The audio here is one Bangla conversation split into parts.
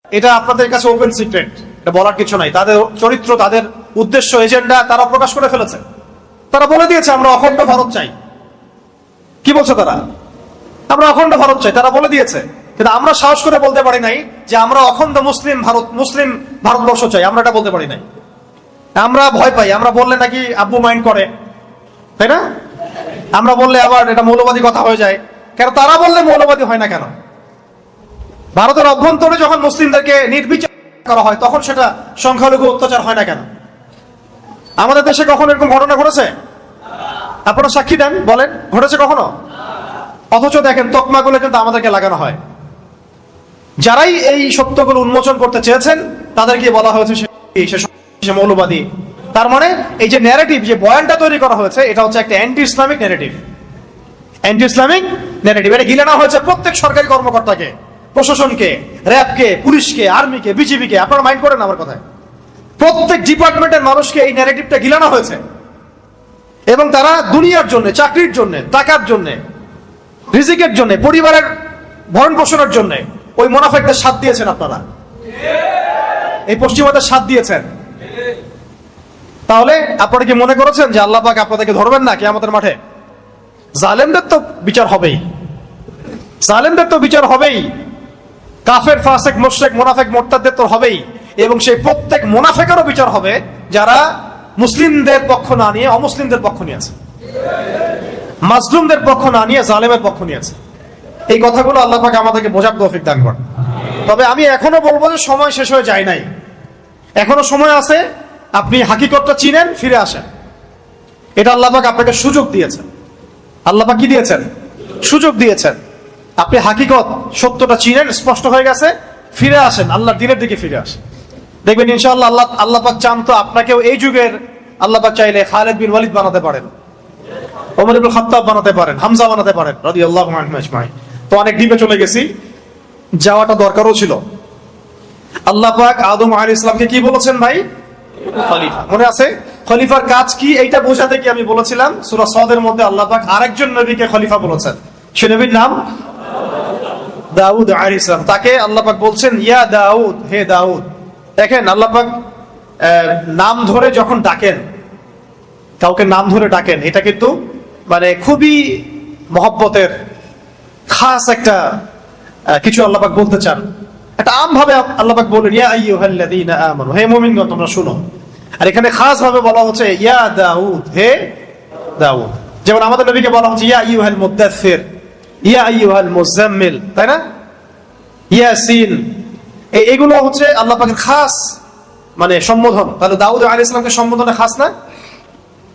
এটা আপনাদের কাছে ওপেন সিক্রেট, এটা বলার কিছু নাই। তাদের চরিত্র, তাদের উদ্দেশ্য, এজেন্ডা তারা প্রকাশ করে ফেলেছে। তারা বলে দিয়েছে আমরা অখণ্ড ভারত চাই। কি বলছে তারা? আমরা অখণ্ড ভারত চাই, তারা বলে দিয়েছে। কিন্তু আমরা সাহস করে বলতে পারি নাই যে আমরা অখণ্ড মুসলিম ভারতবর্ষ চাই। আমরা এটা বলতে পারি নাই। আমরা ভয় পাই, আমরা বললে নাকি আব্বু মাইন্ড করে, তাই না? আমরা বললে আবার এটা মৌলবাদী কথা হয়ে যায়। কেন তারা বললে মৌলবাদী হয় না কেন? ভারতের অভ্যন্তরে যখন মুসলিমদেরকে নির্বিচার করা হয় তখন সেটা সংখ্যালঘু অত্যাচার হয় না কেন? আমাদের দেশে কখনো এরকম ঘটনা ঘটেছে? আপনারা সাক্ষী দেন, বলেন ঘটেছে কখনো? অথচ দেখেন তকমাগুলো কিন্তু আমাদেরকে লাগানো হয়। যারাই এই সত্যগুলো উন্মোচন করতে চেয়েছেন তাদেরকে বলা হয়েছে সে মৌলবাদী। তার মানে এই যে ন্যারেটিভ, যে বয়ানটা তৈরি করা হয়েছে, এটা হচ্ছে একটা anti Islamic narrative. Anti Islamic narrative এটা গিলানো হয়েছে প্রত্যেক সরকারি কর্মকর্তাকে, প্রশাসনকে, র্যাবকে, পুলিশকে, আর্মিকে, বিজিবিকে। আপনারা মাইন্ড করেন আমার কথায়? প্রত্যেক ডিপার্টমেন্টের মানুষকে এই ন্যারেটিভটা গিলানো হয়েছে এবং তারা দুনিয়ার জন্য, চাকরির জন্য, টাকার জন্য, রিজিকের জন্য, পরিবারের ভরণ পোষণের জন্য ওই মুনাফিকদের সাথ দিয়েছেন। আপনারা এই পশ্চিমাদের সাথ দিয়েছেন। তাহলে আপনারা কি মনে করেছেন যে আল্লাহ পাক আপনাদেরকে ধরবেন না কিয়ামতের মাঠে? জালেমদের তো বিচার হবেই, জালেমদের তো বিচার হবেই, কাফের, ফাসিক, মুশরিক, মুনাফিক, মুরতাদদের তো হবেই। এবং সেই প্রত্যেক মুনাফিকেরও বিচার হবে যারা মুসলিমদের পক্ষ না নিয়ে অমুসলিমদের পক্ষ নিয়েছে, মাজলুমদের পক্ষ না নিয়ে জালেমের পক্ষ নিয়েছে। এই কথাগুলো আল্লাহ পাক আমাদেরকে বোঝার তৌফিক দান করেন। তবে আমি এখনো বলবো যে সময় শেষ হয়ে যায় নাই, এখনো সময় আছে। আপনি হাকিকতটা চিনেন, ফিরে আসেন। এটা আল্লাহ পাক আপনাকে সুযোগ দিয়েছেন। আল্লাহ পাক কি দিয়েছেন? সুযোগ দিয়েছেন। আপনি হাকিকত, সত্যটা চিনেন, স্পষ্ট হয়ে গেছে, ফিরে আসেন, আল্লাহর দ্বীনের দিকে ফিরে আসেন। দেখবেন ইনশাআল্লাহ আল্লাহ পাক চান তো আপনাকেও এই যুগের আল্লাহ পাক চাইলে খালিদ বিন ওয়ালিদ বানাতে পারেন, ওমর ইবনে খাত্তাব বানাতে পারেন, হামজা বানাতে পারেন রাদিয়াল্লাহু আনহুম আজমাইন। তো অনেক ডিপে চলে গেছি, যাওয়াটা দরকারও ছিল। আল্লাহ পাক আদম আলাইহিস সালামকে কি বলেছেন ভাই? খলিফা। মনে আছে? খলিফার কাজ কি এইটা বোঝাতে কি আমি বলেছিলাম সূরা সাদের মধ্যে আল্লাহ পাক আরেকজন নবীকে খলিফা বলেছেন। সে নবীর নাম দাউদ আলাইহিস সালাম। তাকে আল্লাহ পাক বলছেন ইয়া দাউদ, হে দাউদ। দেখেন আল্লাহ পাক নাম ধরে যখন ডাকেন, কাউকে নাম ধরে ডাকেন, এটা কিন্তু মানে খুবই মহব্বতের খাস একটা কিছু আল্লাহ পাক বলতে চান। এটা আম ভাবে আল্লাহ পাক বলেন ইয়া আইয়ুহাল্লাযীনা আমানু, হে মুমিনগণ তোমরা শুনো। আর এখানে খাস ভাবে বলা হচ্ছে ইয়া দাউদ, হে দাউদ। যেমন আমাদের নবীকে বলা হচ্ছে ইয়া আইয়ুহাল মুদাথ্থির, ইয়া আইয়ুহাল মুজাম্মিল, তাই না? ইয়াসিন, এগুলো হচ্ছে আল্লাহ পাকের খাস মানে সম্বোধন। তাহলে দাউদ আলাইহিস সালামকে সম্বোধনে খাস না?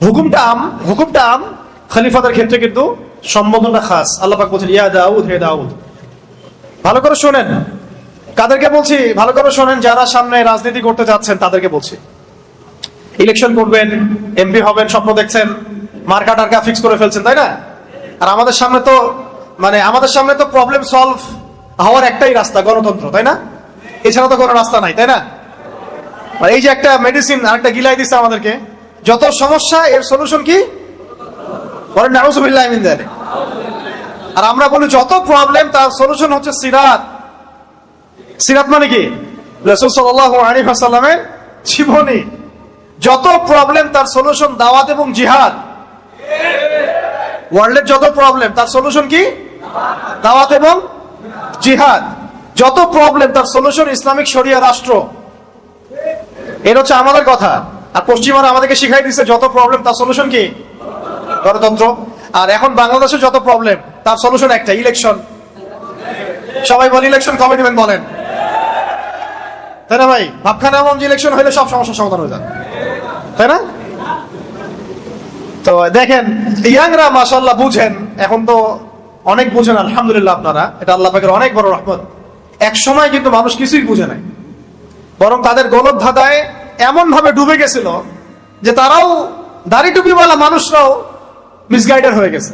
হুকুমটা আম, খলিফাদের ক্ষেত্রে কিন্তু সম্বোধনটা খাস। আল্লাহ পাক বলছেন ইয়া দাউদ, হে দাউদ। ভালো করে শোনেন, কাদেরকে বলছি ভালো করে শোনেন? যারা সামনে রাজনীতি করতে যাচ্ছেন তাদেরকে বলছি। ইলেকশন করবেন, এমপি হবেন, স্বপ্ন দেখছেন, মার্কা টার্কা ফিক্স করে ফেলছেন, তাই না? আর আমাদের সামনে তো প্রবলেম সলভ হওয়ার একটাই রাস্তা, গণতন্ত্র, তাই না? এছাড়া তো কোনো রাস্তা নাই, তাই না? আর এই যে একটা মেডিসিন আরেকটা গিলাই দিচ্ছে আমাদেরকে, যত সমস্যা এর সলিউশন কি? বলেন নাউযুবিল্লাহি মিন যালিক। আর আমরা বলি যত প্রবলেম তার সলিউশন হচ্ছে সিরাত। সিরাত মানে কি? রাসূল সাল্লাল্লাহু আলাইহি ওয়াসাল্লামের জীবনী। যত প্রবলেম তার সলিউশন দাওয়াত এবং জিহাদ। ওয়ার্ল্ডের যত প্রবলেম তার সলিউশন কি? দাওয়াত এবং জিহাদ। যত প্রবলেম তার সলিউশন ইসলামিক শরিয়া রাষ্ট্র। এর হচ্ছে আমাদের কথা। আর পশ্চিমারা আমাদেরকে শিখাই দিচ্ছে যত প্রবলেম তার সলিউশন কি? গণতন্ত্র। আর এখন বাংলাদেশে যত প্রবলেম তার সলিউশন একটা, ইলেকশন। সবাই বলে ইলেকশন কবে দিবেন বলেন, তাই না ভাই? ভাবখানা এমন যে ইলেকশন হইলে সব সমস্যার সমাধান হয়ে যায়, তাই না? তো দেখেন ইয়াংরা মাশাআল্লাহ বুঝেন, এখন তো অনেক বুঝেন আলহামদুলিল্লাহ। আপনারা, এটা আল্লাহ পাকের অনেক বড় রহমত। এক সময় কিন্তু মানুষ কিছুই বুঝে নাই, বরং তাদের গলদ ধাঁধায় এমন ভাবে ডুবে গেছিল যে তারাও, দাড়ি টুপিওয়ালা মানুষরাও মিসগাইডেড হয়ে গেছে।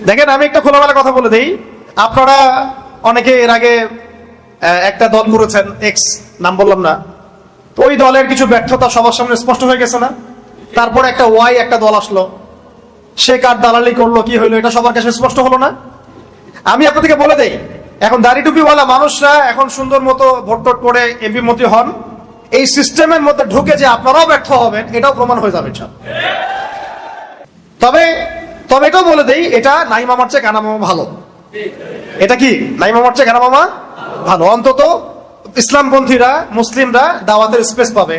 দেখেন আমি একটা খোলামেলা কথা বলে দেই, আপনারা অনেকে এর আগে একটা দল করেছেন, এক্স, নাম বললাম না, তো ওই দলের কিছু ব্যর্থতা সবার সামনে স্পষ্ট হয়ে গেছে না? তারপরে একটা ওয়াই একটা দল আসলো, সে কার দালালি করলো, কি হইলো, এটা সবার কাছে স্পষ্ট হলো না? আমি আপনাদেরকে বলে দেই, এখন দাড়ি টুপিওয়ালা মানুষরা এখন সুন্দর মতো ভোট টোট করে এমপি মন্ত্রী হন, এই সিস্টেমের মধ্যে ঢুকে যে আপনারাও ব্যর্থ হবেন এটাও প্রমাণ হয়ে যাবে। তবে তবে এটাও বলে দেই, এটা নাই মামার চেয়ে কানা মামা ভালো। এটা কি নাই মামার চেয়ে কানা মামা ভালো, অন্তত ইসলামপন্থীরা মুসলিমরা দাওয়াতের স্পেস পাবে,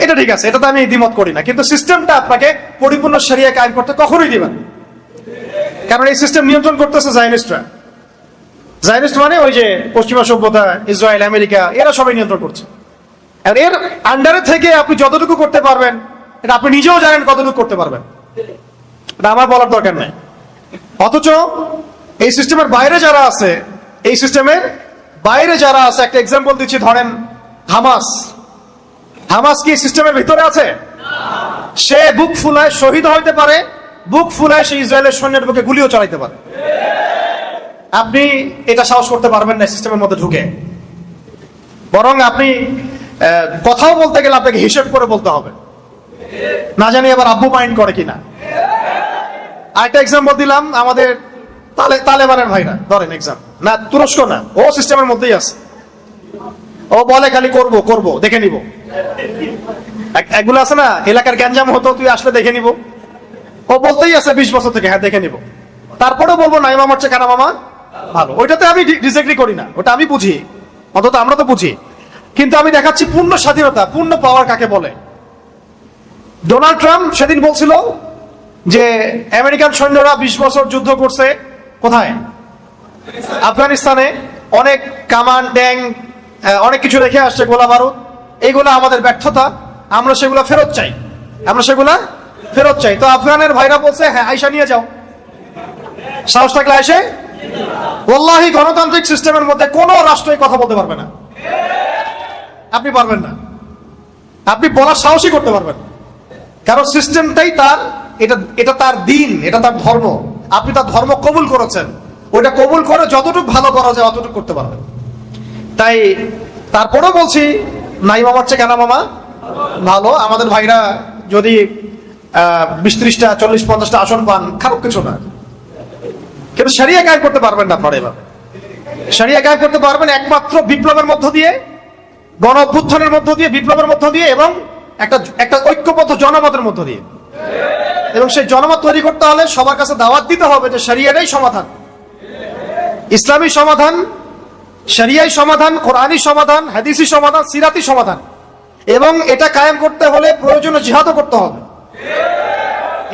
এটা ঠিক আছে, এটা তো আমি দ্বিমত করি না। কিন্তু সিস্টেমটা আপনাকে পরিপূর্ণ শরিয়া কায়েম করতে কখনোই দিবেন, কারণ এই সিস্টেম নিয়ন্ত্রণ করতেছে জায়নিস্টরা। জায়নিস্ট মানে ওই যে পশ্চিমা সভ্যতা, ইসরায়েল, আমেরিকা, এরা সবাই নিয়ন্ত্রণ করছে। আর এর আন্ডারে থেকে আপনি যতটুকু করতে পারবেন এটা আপনি নিজেও জানেন কতটুকু করতে পারবেন, এটা আমার বলার দরকার নেই। অথচ এই সিস্টেমের বাইরে যারা আছে, এই সিস্টেমের বাইরে যারা আছে, একটা এক্সাম্পল দিচ্ছি, ধরেন হামাস। হামাস কি সিস্টেমের ভিতরে আছে? সে বুক ফুলায় শহীদ হইতে পারে, বুক ফুলায় সে ইসরায়েলের সৈন্যের বুকে গুলিও চালাইতে পারে। আপনি এটা সাহস করতে পারবেন না সিস্টেমের মধ্যে ঢুকে, বরং আপনি কথাও বলতে গেলে আপনাকে হিসেব করে বলতে হবে, না জানি আবার আব্বু মাইন্ড করে কিনা। আরেকটা এক্সাম্পল দিলাম, আমাদের তালেবানের ভাইরা, ধরেন এক্সাম না, তুরস্ক না, ও সিস্টেমের মধ্যেই আছে, ও বলে খালি করব করব, দেখে নিব। এগুলো আছে না, এলাকার গ্যাঞ্জাম হতো, তুই আসলে দেখে নিব, ও বলতেই আছে 20 বছর থেকে, হ্যাঁ দেখে নিব। তারপরে বলবো নাই মামার চেয়ে কানা মামা ভালো। ওইটাতে আমি ডিসএগ্রি করি না, ওটা আমি বুঝি, অন্তত আমরা তো বুঝি। কিন্তু আমি দেখাচ্ছি পূর্ণ স্বাধীনতা, পূর্ণ পাওয়ার কাকে বলে। ডোনাল্ড ট্রাম্প সেদিন বলছিল যে আমেরিকান সৈন্যরা 20 বছর যুদ্ধ করছে কোথায়? আফগানিস্তানে। অনেক কামান, ট্যাঙ্ক, অনেক কিছু রেখে আসছে, গোলা বারুদ, এইগুলা আমাদের ব্যর্থতা, আমরা সেগুলা ফেরত চাই, আমরা সেগুলা ফেরত চাই। তো আফগানের ভাইরা বলছে, হ্যাঁ আয়সা নিয়ে যাও, সাহস থাকলে আসে। ওয়াল্লাহি গণতান্ত্রিক সিস্টেমের মধ্যে কোন রাষ্ট্রই কথা বলতে পারবে না, আপনি পারবেন না, আপনি বলার সাহসই করতে পারবেন, কারণ সিস্টেমটাই তার, এটা তার দিন, এটা তার ধর্ম। আপনি তার ধর্ম কবুল করেছেন, ওইটা কবুল করে যতটুকু ভালো করা যায় অতটুকু করতে পারবেন। তাই তারপরেও বলছি, নাই মামার চেয়ে কানা মামা ভালো। আমাদের ভাইরা যদি 20-30টা 40-50টা আসন পান, খারাপ কিছু না, কিন্তু শরিয়া কায়েম করতে পারবেন না আপনারা। এভাবে শরিয়া কায়েম করতে পারবেন একমাত্র বিপ্লবের মধ্য দিয়ে, গণ অভ্যুত্থানের মধ্য দিয়ে, বিপ্লবের মধ্য দিয়ে, এবং একটা ঐক্যবদ্ধ জনমতের মধ্য দিয়ে। এবং সেই জনমত তৈরি করতে হলে সবার কাছে দাওয়াত দিতে হবে যে শরিয়াটাই সমাধান, ইসলামী সমাধান, শরিয়াই সমাধান, কোরআনী সমাধান, হাদিসি সমাধান, সিরাতি সমাধান। এবং এটা কায়েম করতে হলে প্রয়োজনীয় জিহাদও করতে হবে,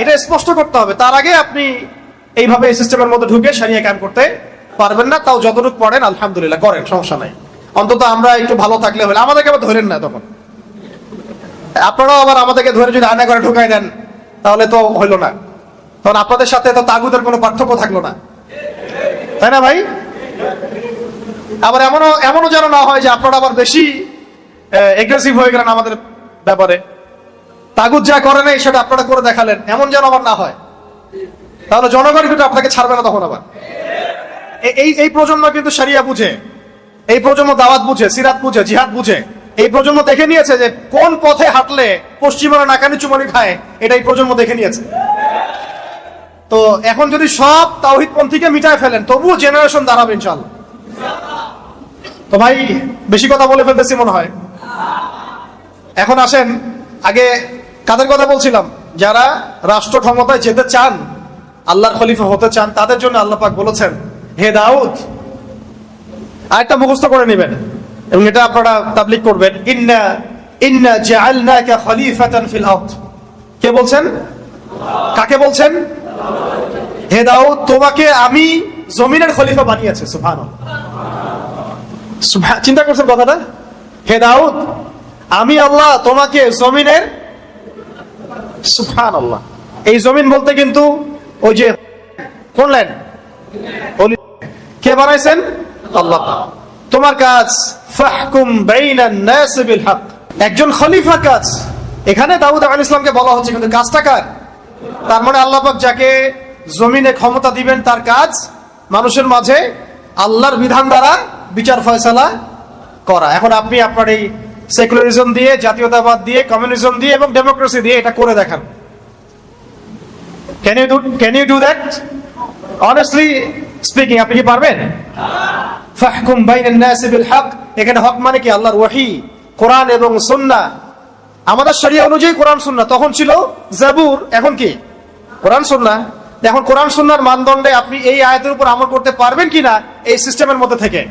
এটা স্পষ্ট করতে হবে। তার আগে আপনি এইভাবে এই সিস্টেমের মধ্যে ঢুকে শরিয়া কায়েম করতে পারবেন না। তাও যতটুকু পড়েন আলহামদুলিল্লাহ করেন, সমস্যা নাই, অন্তত আমরা একটু ভালো থাকলে হলে। আমাদেরকে আবার ধরেন না, তখন আপনারাও আবার আমাদেরকে ধরে যদি আয়না করে ঢুকাই দেন তাহলে তো হইলো না, তখন আপনাদের সাথে তো তাগুতের কোনো পার্থক্য থাকলো না, তাই না ভাই? আবার এমনও যেন না হয় যে আপনারা আবার বেশি এগ্রেসিভ হয়ে গেলেন আমাদের ব্যাপারে, তাগুত যা করে নাই সেটা আপনারা করে দেখালেন, এমন যেন আবার না হয়, তাহলে জনগণ কিন্তু আপনাকে ছাড়বে না তখন আবার। এই প্রজন্ম কিন্তু শরিয়া বুঝে, এই প্রজন্ম দাওয়াত বুঝে, সিরাত বুঝে, জিহাদ বুঝে। এই প্রজন্ম দেখে নিয়েছে যে কোন পথে হাঁটলে পশ্চিমারা নাকানি চুমানি খায়, এটা এই প্রজন্ম দেখে নিয়েছে। তো এখন যদি সব তাওহীদ পন্থীকে মিটায় ফেলেন, তবুও জেনারেশন দাঁড়াবে ইনশাআল্লাহ। তো ভাই বেশি কথা বলে ফেলতেছি মনে হয়। এখন আসেন, আগে কাদের কথা বলছিলাম? যারা রাষ্ট্র ক্ষমতায় যেতে চান, আল্লাহর খলিফা হতে চান, তাদের জন্য আল্লাহ পাক বলেছেন, হে দাউদ, আয়াতটা মুখস্থ করে নেবেন এবং এটা আপনারা তাবলীগ করবেন। ইন্না জাআলনাকা খলিফাতান ফিল আরদ। কে বলছেন? কাকে বলছেন? হে দাউদ, তোমাকে আমি জমিনের খলিফা বানিয়েছি। সুবহানাল্লাহ, চিন্তা করছেন কথাটা? হে দাউদ, আমি আল্লাহ তোমাকে জমিনের, সুবহানাল্লাহ। এই জমিন বলতে কিন্তু ওই যে কোন ল্যান্ড, কে বানাইছেন? আল্লাহ। তোমার কাজ ফাহকুম বাইনান নাস বিল হক, একজন খলিফার কাজ। এখানে দাউদ আলাইহিস সালামকে বলা হচ্ছে, কিন্তু কাজটা কার? তার মানে আল্লাহ পাক যাকে জমিনে ক্ষমতা দিবেন তার কাজ মানুষের মাঝে আল্লাহর বিধান দ্বারা বিচার ফয়সালা করা। এখন আপনি আপনার এই সেকুলারিজম দিয়ে, জাতীয়তাবাদ দিয়ে, কমিউনিজম দিয়ে এবং ডেমোক্রেসি দিয়ে এটা করে দেখান। Can you do that? Honestly speaking, আপনি কি পারবেন? ফাহকুম বাইনান নাসি বিল হক, এখানে হক মানে কি? আল্লাহর ওহী, কোরআন এবং সুন্নাহ। আমাদের শরিয়া অনুযায়ী কোরআন সুন্নাহ, তখন ছিল জাবুর, এখন কি কোরআন সুন্নাহ। এখন কোরআন সুন্নাহর মানদণ্ডে আপনি এই আয়াতের উপর আমল করতে পারবেন কিনা এই সিস্টেমের মধ্যে থেকে?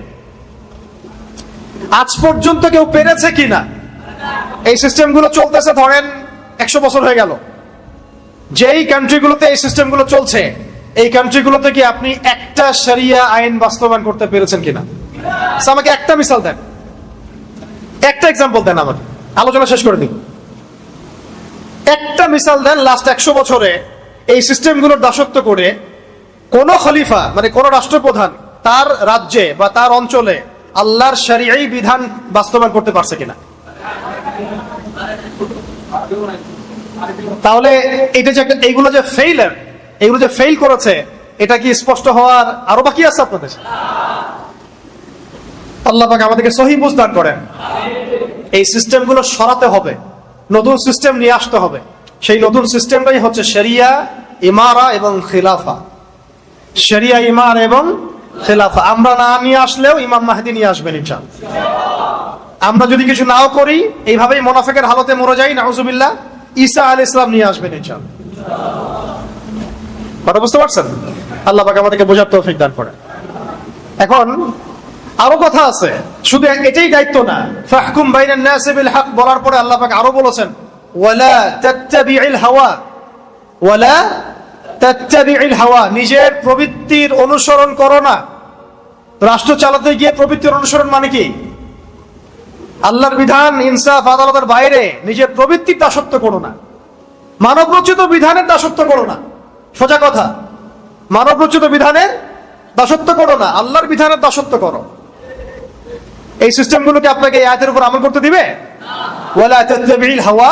আজ পর্যন্ত কেউ পেরেছে কিনা? এই সিস্টেমগুলো চলতেছে ধরেন 100 বছর হয়ে গেল। যেই কান্ট্রিগুলোতে এই সিস্টেমগুলো চলছে, এই কান্ট্রিগুলোতে কি আপনি একটা শরিয়া আইন বাস্তবায়ন করতে পেরেছেন কিনা? আমাকে একটা মিসাল দেন, একটা এক্সাম্পল দেন, আমাকে আলোচনা শেষ করে দিন। একটা মিসাল দেন লাস্ট 100 বছরে এই সিস্টেমগুলোর দাসত্ব করে কোন খলিফা মানে কোন রাষ্ট্রপ্রধান তার রাজ্যে বা তার অঞ্চলে আল্লাহর শরীয়ী বিধান বাস্তবায়ন করতে পারছে কিনা? তাহলে এটা যে এইগুলো যে ফেইলার, এগুলো যে ফেইল করেছে, এটা কি স্পষ্ট হওয়ার আরো বাকি আছে আপনাদের? আল্লাহ পাক আমাদেরকে সহিহ বুঝ দান করেন। এই সিস্টেমগুলো সরাতে হবে, নতুন সিস্টেম নিয়ে আসতে হবে। সেই নতুন সিস্টেমটাই হচ্ছে শরিয়া, ইমারা এবং খিলাফা। শরিয়া, ইমারা এবং খিলাফা আমরা না নিয়ে আসলেও ইমাম মাহদী নিয়ে আসবেন ইনশাআল্লাহ। আমরা যদি কিছু নাও করি, এইভাবেই মুনাফিকের হালতে মরে যাই, নাউজুবিল্লাহ, ঈসা আলাইহিস সালাম নিয়ে আসবেন ইনশাআল্লাহ। কথা বুঝতে পারছেন? আল্লাহ পাক আমাদেরকে বোঝার তৌফিক দান করেন। এখন আরো কথা আছে, শুধু এটাই দায়িত্ব না। ফাহকুম বাইনান নাসি বিল হক বলার পরে আল্লাহ পাক আরো বলেছেন, ওয়ালা তাত্তাবিউল হাওয়া, ওয়ালা তাত্তাবিউল হাওয়া, নিজের প্রবৃত্তির অনুসরণ করো না। রাষ্ট্র চালাতে গিয়ে প্রবৃত্তির অনুসরণ মানে কি? আল্লাহর বিধান, ইনসাফ, আদালতের বাইরে নিজের প্রবৃত্তির দাসত্ব করো না। মানব রচিত বিধানের দাসত্ব করো না। সোজা কথা, মানব রচিত বিধানের দাসত্ব করো না, আল্লাহর বিধানের দাসত্ব করো। এই সিস্টেমগুলোকে আপনাকে এই আয়াতের উপর আমল করতে দিবে? ওয়ালা তাত্তাবিউল হাওয়া।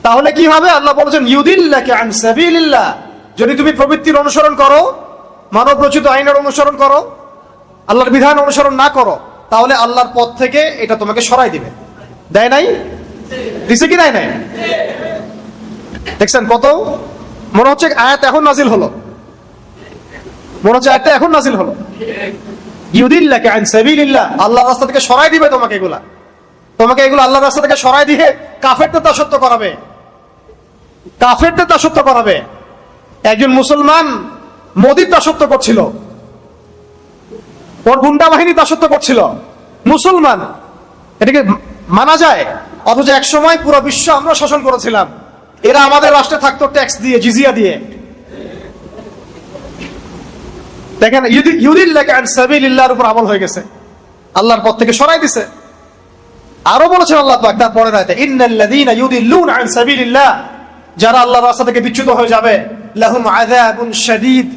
তাহলে কি হবে? আল্লাহ বলেছেন ইউদিল্লাকা আন সাবিলিল্লাহ। যদি তুমি প্রবৃত্তির অনুসরণ করো, মানব রচিত আইনের অনুসরণ করো, আল্লাহর বিধান অনুসরণ না করো, তাহলে আল্লাহর পথ থেকে এটা তোমাকে সরাই দিবে। দেয় নাই? দিছে কি দেয় নাই? দেখছেন কত? মনে হচ্ছে আয়াত এখন নাজিল হলো, মনে হচ্ছে আয়াতটা এখন নাজিল হলো। ইউদিল্লাকা আন সাবিলিল্লাহ, আল্লাহর রাস্তা থেকে সরাই দিবে তোমাকে এগুলা। তোমাকে এগুলো আল্লাহর রাস্তা থেকে সরাই দিয়ে কাফেরদের দাসত্ব করাবে, কাফেরদের দাসত্ব করাবে। একজন মুসলমান মোদির দাসত্ব করছিল, ওর গুন্ডা বাহিনী দাসত্ব করছিল, মুসলমান। এটাকে মানা যায়? অথচ এক সময় পুরো বিশ্ব আমরা শাসন করেছিলাম, এরা আমাদের রাষ্ট্রে থাকতো ট্যাক্স দিয়ে, জিজিয়া দিয়ে। দেখেন, ইউদিল্লাকা আন সাবিলিল্লাহর উপর আমল হয়ে গেছে, আল্লাহর পথ থেকে সরাই দিছে। আরো বলেছেন আল্লাহ পাক তার পরের আয়াতে, ইন্নাল্লাযীনা ইউদিল্লুনা আন সাবিলিল্লাহ, যারা আল্লাহর রাস্তা থেকে বিচ্যুত হয়ে যাবে, লাহুম আযাবুন শাদীদ,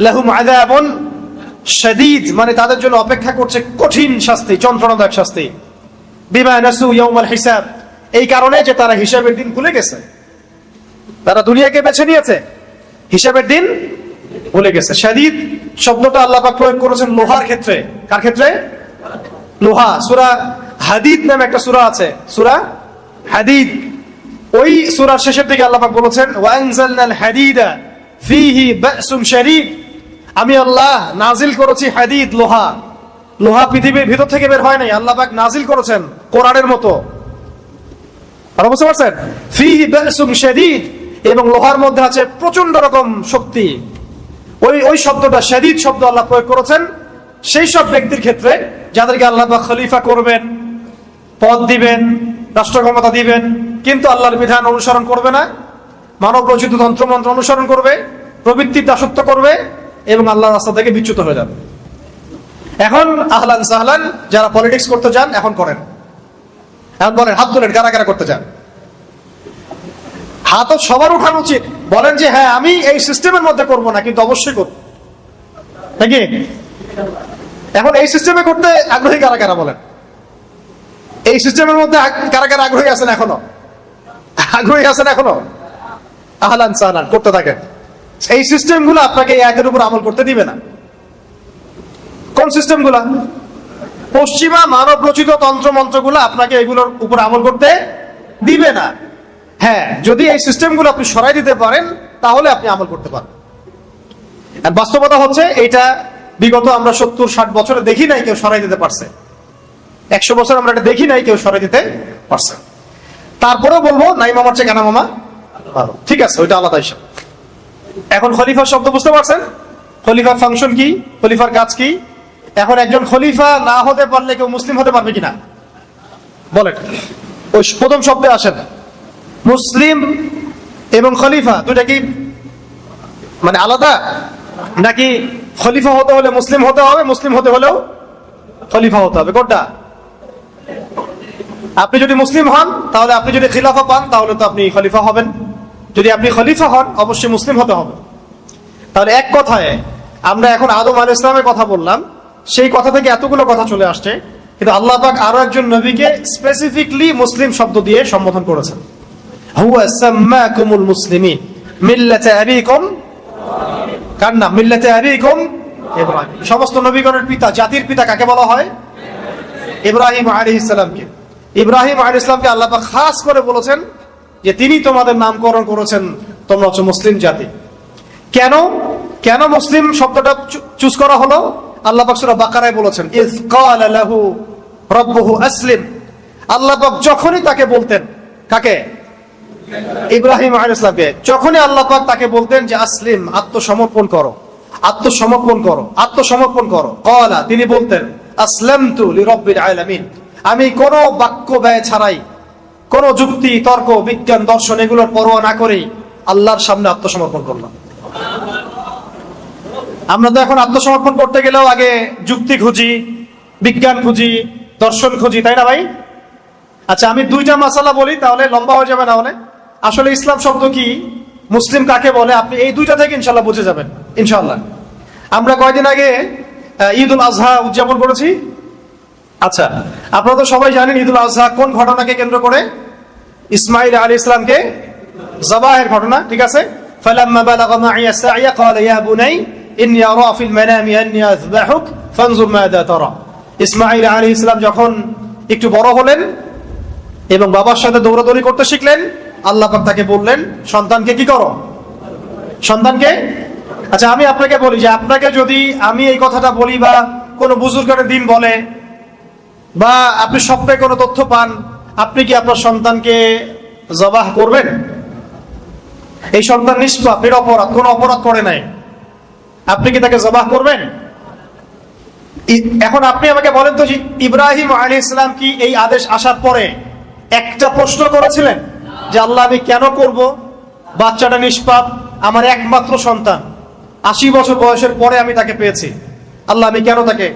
লাহুম আযাবুন শাদীদ, মানে তাদের জন্য অপেক্ষা করছে কঠিন শাস্তি, যন্ত্রণাদায়ক শাস্তি। বিমা নাসু ইয়াউমাল হিসাব, এই কারণে যে তারা হিসাবের দিন ভুলে গেছে। তারা দুনিয়াকে বেছে নিয়েছে, হিসাবের দিন ভুলে গেছে। শাদীদ শব্দটা আল্লাহ পাক প্রয়োগ করেছেন লোহার ক্ষেত্রে। কার ক্ষেত্রে? লোহা। সূরা হাদিদ নামে একটা সূরা আছে, সূরা হাদিদ। ওই সূরার শেষের দিকে আল্লাহ পাক বলেছেন, ওয়া আনজালনাল হাদিদা ফীহি বা'সুন শাদীদ, আমি আল্লাহ নাজিল করেছি হাদিদ, লোহা। লোহা পৃথিবীর ভিতর থেকে বের হয় নাই, আল্লাহ পাক নাজিল করেছেন কোরআনের মতো। আর বুঝতে পারছেন? ফীহি বা'সুন শাদীদ, এবং লোহার মধ্যে আছে প্রচন্ড রকম শক্তি। ওই শব্দটা শাদীদ শব্দ আল্লাহ প্রয়োগ করেছেন সেই সব ব্যক্তির ক্ষেত্রে যাদেরকে আল্লাহ পাক খলিফা করবেন, পদ দিবেন, রাষ্ট্র ক্ষমতা দিবেন, কিন্তু আল্লাহর বিধান অনুসরণ করবে না, মানব রচিত তন্ত্রমন্ত্র অনুসরণ করবে, প্রবৃত্তির দাসত্ব করবে এবং আল্লাহর রাস্তা থেকে বিচ্যুত হয়ে যাবে। এখন আহলান সাহলান, যারা পলিটিক্স করতে চান এখন করেন। এখন বলেন, হাত তোলেন কারা কারা করতে চান? হাত সবার উঠানো উচিত। বলেন যে হ্যাঁ, আমি এই সিস্টেমের মধ্যে করব না, কিন্তু অবশ্যই করব, নাকি? এখন এই সিস্টেমে করতে আগ্রহী কারা কারা বলেন? এই সিস্টেমের মধ্যে কারা কারা আগ্রহী আছেন? এখনো আগ্রহী আছেন? এখনো আহলান সাহলান, করতে থাকেন। এই সিস্টেমগুলো আপনাকে এই আয়াতের উপর আমল করতে দিবে না। কোন সিস্টেমগুলো? পশ্চিমা মানব রচিত তন্ত্র মন্ত্রগুলো আপনাকে এগুলোর উপর আমল করতে দিবে না। হ্যাঁ, যদি এই সিস্টেমগুলো আপনি সরাই দিতে পারেন তাহলে আপনি আমল করতে পারেন। আর বাস্তবতা হচ্ছে এটা বিগত আমরা 70-60 বছরে দেখি নাই কেউ সরাই দিতে পারছে। 100 বছর আমরা এটা দেখি নাই কেউ সরাই দিতে পারছে। তারপরেও বলবো নাই মামার চেয়ে কানা মামা ভালো, ঠিক আছে, ওইটা আলাদা হিসাব। এখন খলিফার শব্দ বুঝতে পারছেন? খলিফার ফাংশন কি, খলিফার কাজ কি? এখন একজন খলিফা না হতে পারলে কেউ মুসলিম হতে পারবে কিনা বলেন? ওই প্রথম শব্দে আসেন, মুসলিম এবং খলিফা দুটা কি মানে আলাদা, নাকি খলিফা হতে হলে মুসলিম হতে হবে, মুসলিম হতে হলেও খলিফা হতে হবে? কোনটা? আপনি যদি মুসলিম হন তাহলে, আপনি যদি খিলাফা পান তাহলে তো আপনি খলিফা হবেন। যদি আপনি খলিফা হন অবশ্যই মুসলিম হতে হবে। তাহলে এক কথায় আমরা এখন আদম আলাইহিস সালামের কথা বললাম, সেই কথা থেকে এতগুলো কথা চলে আসছে, কিন্তু আল্লাহ পাক আরো একজন নবীকে স্পেসিফিকলি মুসলিম শব্দ দিয়ে সম্বোধন করেছেন। হুয়া সাম্মাকুমুল মুসলিমিন মিল্লাতা আবিকুম, কার নাম? মিল্লাতা আবিকুম ইব্রাহিম। সমস্ত নবীগণের পিতা, জাতির পিতা কাকে বলা হয়? ইব্রাহিম আলাইহিস সালামকে। ইব্রাহিম আলাইহিস সালামকে আল্লাহ পাক খাস করে বলেছেন যে তিনি তোমাদের নামকরণ করেছেন, তোমরা হচ্ছে মুসলিম জাতি। কেন কেন মুসলিম শব্দটা চুজ করা হলো? আল্লাহ পাক সূরা বাকারায় বলেছেন, ইয ক্বালা লাহু রাব্বুহু আসলিম। আল্লাহ পাক যখনই তাকে বলতেন, কাকে? ইব্রাহিম আলাইহিস সালামকে। যখনই আল্লাহ পাক তাকে বলতেন যে আসলিম, আত্মসমর্পণ করো, আত্মসমর্পণ করো, আত্মসমর্পণ করো, ক্বালা, তিনি বলতেন আসলামতু লিরাব্বিল আলামিন। আমি কোনো বাক্য ব্যয় ছাড়াই, কোনো যুক্তি তর্ক বিজ্ঞান দর্শন এগুলোর পরোয়া না করেই আল্লাহর সামনে আত্মসমর্পণ করলাম। আমরা তো এখন আত্মসমর্পণ করতে গেলেও আগে যুক্তি খুঁজি, বিজ্ঞান খুঁজি, দর্শন খুঁজি, তাই না ভাই? আচ্ছা, আমি দুইটা মাসালা বলি, তাহলে লম্বা হয়ে যাবে না হলে। আসলে ইসলাম শব্দ কি, মুসলিম কাকে বলে, আপনি এই দুইটা থেকে ইনশাল্লাহ বুঝে যাবেন ইনশাল্লাহ। আমরা কয়দিন আগে ঈদ উল আজহা উদযাপন করেছি। আচ্ছা, আপনারা তো সবাই জানেন ঈদ উল আজহা কোন ঘটনাকে কেন্দ্র করে? ইসমাঈল আলাইহিস সালামকে জবাহের ঘটনা, ঠিক আছে? ফালাম্মা বালাগা মাইয়া সাইয়া ক্বালা ইয়া বুনাই ইন্নী আরা ফিল মানামি আন্নী আযবাহুক ফানজুর মাযা তারা। ইসমাঈল আলাইহিস সালাম যখন একটু বড় হলেন এবং বাবার সাথে দৌড়াদৌড়ি করতে শিখলেন, আল্লাহ পাক তাকে বললেন সন্তানকে কি করো? সন্তানকে। আচ্ছা, আমি আপনাকে বলি যে আপনাকে যদি আমি এই কথাটা বলি বা কোনো বুজুর্গের দিন বলে বা আপনি স্বপ্নে কোনো তথ্য পান, আপনি কি আপনার সন্তানকে জবাহ করবেন? এই সন্তান নিষ্পাপ, নিরপরাধ, কোনো অপরাধ করে নাই, আপনি কি তাকে জবাহ করবেন? এখন আপনি আমাকে বলেন তো, ইব্রাহিম আলাইহিস সালাম কি এই আদেশ আসার পরে একটা প্রশ্ন করেছিলেন যে আল্লাহ আমি কেন করব? বাচ্চাটা নিষ্পাপ, আমার একমাত্র সন্তান, 80 বছর বয়সের পরে আমি তাকে পেয়েছি, আল্লাহ আমি কেন তাকে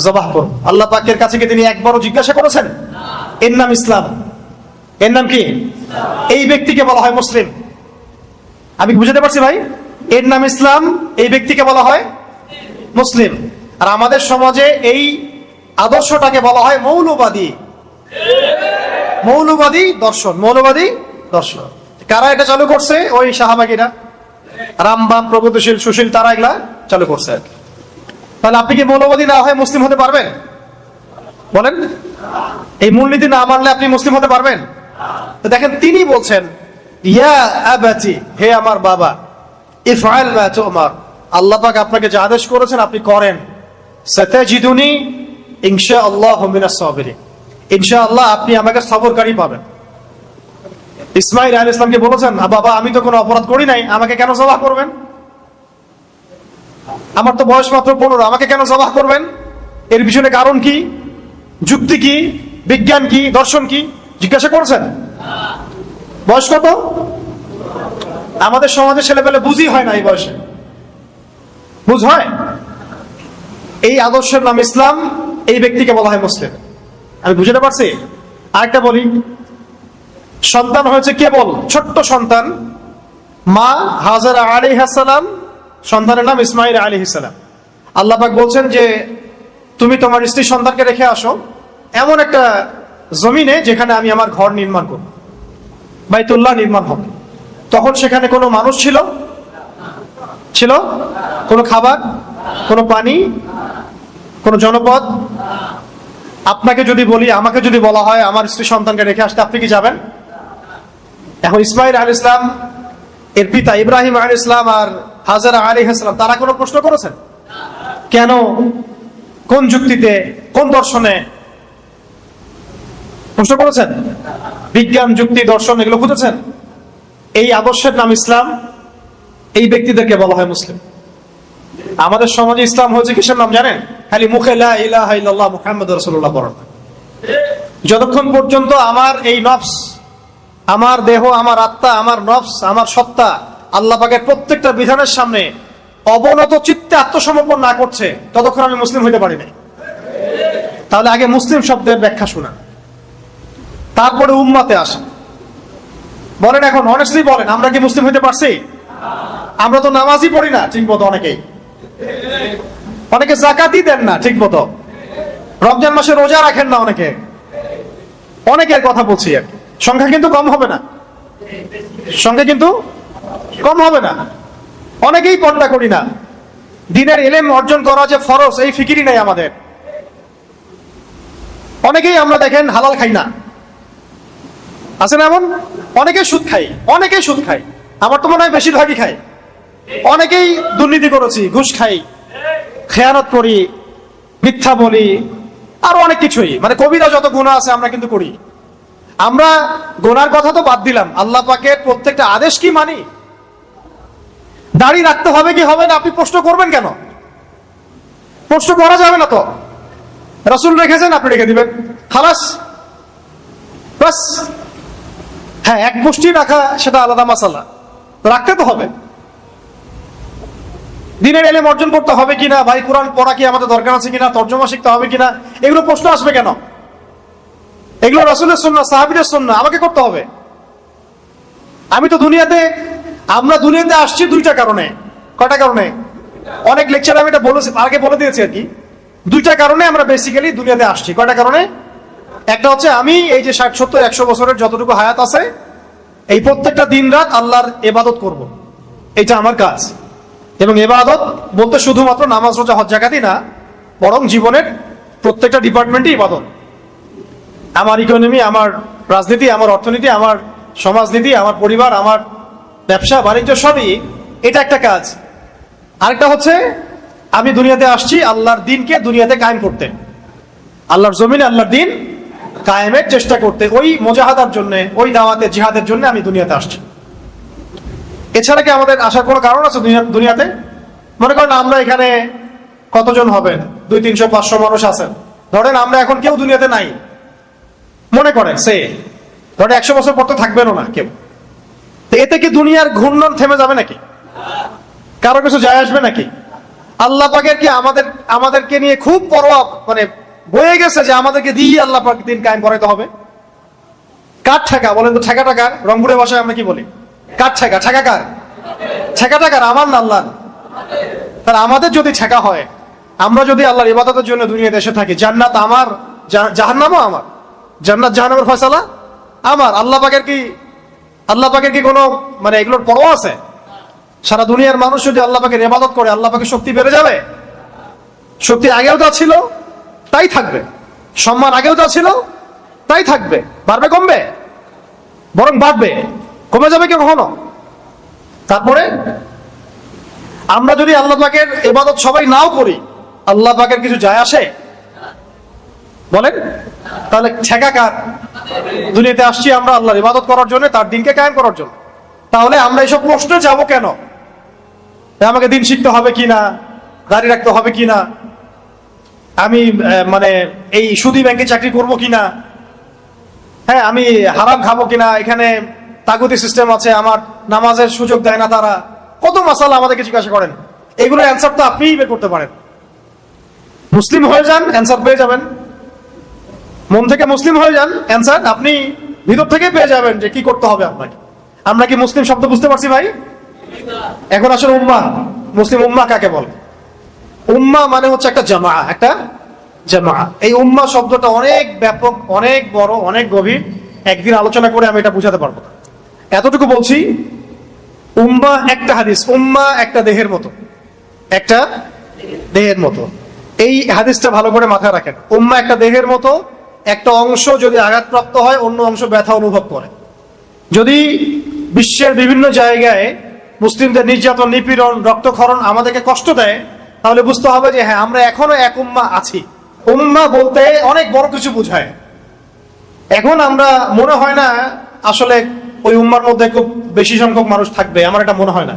জবাহ করব? আল্লাহ পাকের কাছে কি তিনি একবারও জিজ্ঞাসা করেছেন? এর নাম ইসলাম। এর নাম কি? এই ব্যক্তিকে বলা হয় মুসলিম। আমি বুঝাতে পারছি ভাই? এর নাম ইসলাম, এই ব্যক্তিকে বলা হয় মুসলিম। আর আমাদের সমাজে এই আদর্শটাকে বলা হয় মৌলবাদী, মৌলবাদী দর্শন, মৌলবাদী দর্শন। কারা এটা চালু করছে? ওই শাহবাগীরা, রামবাম, প্রগতিশীল, সুশীল, তারা এগুলা চালু করছে। তাহলে আপনি কি মৌলবাদী না হয়ে মুসলিম হতে পারবেন? বলেন, এই মূলনীতি না মানলে আপনি মুসলিম হতে পারবেন? দেখেন, তিনি বলছেন ইয়া আবাতি, হে আমার বাবা, ইফআল মা তুমার, আল্লাহ পাক আপনাকে যে আদেশ করেছেন আপনি করেন। সাতাজিদুনি ইনশাআল্লাহু মিনাস সাবিরিন, ইনশাআল্লাহ আপনি আমাকে সবরকারী পাবেন। ইসমাঈল আলাইহিস সালামকে বলেছেন, বাবা আমি তো কোনো অপরাধ করি নাই, আমাকে কেন জবাহ করবেন? আমার তো বয়স মাত্র 15, আমাকে কেন জবাহ করবেন? এর পিছনে কারণ কি, যুক্তি কি, বিজ্ঞান কি, দর্শন কি জিজ্ঞাসা করছেন? বয়স কত? আমাদের সমাজে ছেলেপেলে বুঝই হয় না, এই বয়সে বুঝ হয়। এই আদর্শের নাম ইসলাম, এই ব্যক্তিকে বলা হয় মুসলিম। আমি বুঝতে পারছি। আরেকটা বলি, সন্তান হয়েছে কেবল ছোট্ট সন্তান, মা হাজারা আলাইহিস সালাম, সন্তানের নাম ইসমাঈল আলাইহিস সালাম। আল্লাহ পাক বলছেন যে তুমি তোমার স্ত্রী সন্তানকে রেখে আসো এমন একটা জমিনে যেখানে আমি আমার ঘর নির্মাণ করব, বাইতুল্লাহ নির্মাণ হবে। তখন সেখানে কোনো মানুষ ছিল? ছিল? কোনো খাবার, কোনো পানি, কোনো জনপদ? আপনাকে যদি বলি, আমাকে যদি বলা হয় আমার স্ত্রী সন্তানকে রেখে আসতে, আপনি কি যাবেন? এখন ইসমাঈল আলাইহিস সালাম এর পিতা ইব্রাহিম আলাইহিস সালাম আর হাজরা আলাইহিস সালাম, তারা কোনো প্রশ্ন করেছেন? কেন, কোন যুক্তিতে, কোন দর্শনে প্রশ্ন করেছেন? বিজ্ঞান, যুক্তি, দর্শন এগুলো খুঁজেছেন? এই আদর্শের নাম ইসলাম। এই ব্যক্তিদেরকে বলা হয় মুসলিম। আমাদের সমাজে ইসলাম হয়েছে কিসের নাম জানেন? খালি মুখে লা ইলাহা ইল্লাল্লাহ মুহাম্মাদুর রাসূলুল্লাহ পড়া। যতক্ষণ পর্যন্ত আমার এই নফস, আমার দেহ, আমার আত্মা, আমার নফস, আমার সত্তা আল্লাহ পাকের প্রত্যেকটা বিধানের সামনে অবনত চিত্তে আত্মসমর্পণ না করছে, ততক্ষণ আমি মুসলিম হইতে পারি না। তাহলে আগে মুসলিম শব্দের ব্যাখ্যা শোনা, তারপরে উম্মাতে আসা। বলেন এখন অনেস্টলি বলেন, আমরা কি মুসলিম হইতে পারছি? আমরা তো নামাজই পড়ি না ঠিক মতো, অনেকে যাকাতই দেন না ঠিক মতো, রমজান মাসে রোজা রাখেন না অনেকে। অনেকের কথা বলছি, সংখ্যা কিন্তু কম হবে না, সংখ্যা কিন্তু কম হবে না। অনেকেই পর্দা করি না, দ্বীনের ইলম অর্জন করা যে ফরজ এই ফিকিরই নাই আমাদের। অনেকেই আমরা দেখেন হালাল খাই না, আছে না এমন? অনেকেই সুদ খাই, অনেকেই সুদ খাই, আমার তো মনে হয় বেশিরভাগই খাই। অনেকেই দুর্নীতি করেছি, ঘুষ খাই, খেয়ানত করি, মিথ্যা বলি, আরো অনেক কিছুই, মানে কবিরা যত গুনাহ আছে আমরা কিন্তু করি। আমরা গুনার কথা তো বাদ দিলাম, আল্লাহ পাকের প্রত্যেকটা আদেশ কি মানি? দাড়ি রাখতে হবে কি হবে না আপনি প্রশ্ন করবেন কেন? প্রশ্ন করা যাবে না তো, রাসূল রেখেছেন আপনি রেখে দিবেন, খালাস, বাস। হ্যাঁ, এক মুষ্টি রাখা সেটা আলাদা মাসালা, রাখতে তো হবে। দ্বীনের ইলম অর্জন করতে হবে কিনা, ভাই কোরআন পড়া কি আমাদের দরকার আছে কিনা, তরজমা শিখতে হবে কিনা, এগুলো প্রশ্ন আসবে কেন? এগুলো রাসূলের সুন্নাহ, সাহাবীদের সুন্নাহ, আমাকে করতে হবে। আমি তো আমরা দুনিয়াতে আসছি দুইটা কারণে। কয়টা কারণে? অনেক লেকচারে আমি এটা বলেছি, আগে বলে দিয়েছি আর কি। দুইটা কারণে আমরা বেসিক্যালি দুনিয়াতে আসছি। কয়টা কারণে? একটা হচ্ছে আমি এই যে 60, 70, 100 বছরের যতটুকু হায়াত আছে, এই প্রত্যেকটা দিন রাত আল্লাহর ইবাদত করব, এটা আমার কাজ। এবং ইবাদত বলতে শুধুমাত্র নামাজ, রোজা, হজ, যাকাতই না, বরং জীবনের প্রত্যেকটা ডিপার্টমেন্টই ইবাদত। আমার ইকোনমি, আমার রাজনীতি, আমার অর্থনীতি, আমার সমাজনীতি, আমার পরিবার, আমার ব্যবসা বাণিজ্য, সবই এটা একটা কাজ। আরেকটা হচ্ছে আমি দুনিয়াতে আসছি আল্লাহর দিনকে দুনিয়াতে কায়েম করতে, আল্লাহর জমিনে আল্লাহর দিন কায়েমের চেষ্টা করতে, ওই মুজাহাদার জন্য, ওই দাওয়াতে জিহাদের জন্য আমি দুনিয়াতে আসছি। এছাড়া কি আমাদের আসার কোনো কারণ আছে দুনিয়াতে? মনে করেন আমরা এখানে কতজন হবেন, 200, 300, 500 মানুষ আছেন, ধরেন আমরা এখন কেউ দুনিয়াতে নাই, মনে করেন ধরেন 100 বছর পর তো থাকবেনও না কেউ। এতে কি দুনিয়ার ঘূর্ণন থেমে যাবে নাকি? কারো কিছু যায় আসবে নাকি? আল্লাহ পাকের কি আমাদেরকে নিয়ে খুব পরোয়া, মানে বয়ে গেছে যে আমাদেরকে দিয়ে আল্লাহ পাক দিন কায়েম করাইতে হবে? কার ঠেকা বলেন তো? ঠেকাটা কার? রংপুরের ভাষায় আমরা কি বলি? কার ঠেকা? ঠেকা কার? ঠেকাটা কার? আমার না আল্লাহর? তাহলে আমাদের যদি ঠেকা হয়, আমরা যদি আল্লাহর ইবাদতের জন্য দুনিয়াতে এসে থাকি, জান্নাত আমার, জাহান্নামও আমার, জান্নাত জাহান্নামের ফয়সালা আমার। আল্লাহ পাকের কি কোনো মানে এগুলোর পরোয়া আছে? সারা দুনিয়ার মানুষ যদি আল্লাহ পাকের ইবাদত করে, আল্লাহ পাকের শক্তি বেড়ে যাবে? শক্তি আগেও যা ছিল তাই থাকবে, সম্মান আগেও যা ছিল তাই থাকবে, বাড়বে কমবে? বরং বাড়বে, কমে যাবে কি কখনো? তারপরে আমরা যদি আল্লাহ পাকের ইবাদত সবাই নাও করি, আল্লাহ পাকের কিছু যায় আসে বলেন? তাহলে ঠেকা কার? দুনিয়াতে আসছি আমরা আল্লাহর ইবাদত করার জন্য, তার দিনকে কায়েম করার জন্য। তাহলে আমরা এইসব প্রশ্নে যাব কেন? আমাকে দিন শিখতে হবে কিনা, দাড়ি রাখতে হবে কিনা, আমি মানে এই সুদী ব্যাংকে চাকরি করব কিনা, হ্যাঁ আমি হারাম খাবো কিনা, এখানে তাগুতি সিস্টেম আছে, আমার নামাজের সুযোগ দেয় না তারা, কত মাসালা আমাদেরকে জিজ্ঞাসা করেন। এগুলোর অ্যান্সার তো আপনিই বের করতে পারেন। মুসলিম হয়ে যান, অ্যান্সার পেয়ে যাবেন। মন থেকে মুসলিম হয়ে যান, অ্যান্সার আপনি ভিতর থেকে পেয়ে যাবেন যে কি করতে হবে আপনাকে। আমরা কি মুসলিম শব্দ বুঝতে পারছি ভাই? এখন আসলে উম্মাহ, মুসলিম উম্মাহ কাকে বলে? উম্মাহ মানে হচ্ছে একটা জামা, একটা জামা। এই উম্মাহ শব্দটা অনেক ব্যাপক, অনেক বড়, অনেক গভীর। একদিন আলোচনা করে আমি এটা বুঝাতে পারবো না। এতটুকু বলছি, উম্মাহ একটা হাদিস, উম্মাহ একটা দেহের মতো, একটা দেহের মতো। এই হাদিসটা ভালো করে মাথায় রাখেন। উম্মাহ একটা দেহের মতো, একটা অংশ যদি আঘাতপ্রাপ্ত হয় অন্য অংশ ব্যথা অনুভব করে। যদি বিশ্বের বিভিন্ন জায়গায় মুসলিমদের নির্যাতন, নিপীড়ন, রক্তক্ষরণ আমাদেরকে কষ্ট দেয়, তাহলে বুঝতে হবে যে হ্যাঁ, আমরা এখনো এক উম্মাহ আছি। উম্মাহ বলতে অনেক বড় কিছু বোঝায়। এখন আমরা মনে হয় না আসলে ওই উম্মার মধ্যে খুব বেশি সংখ্যক মানুষ থাকবে, আমার এটা মনে হয় না।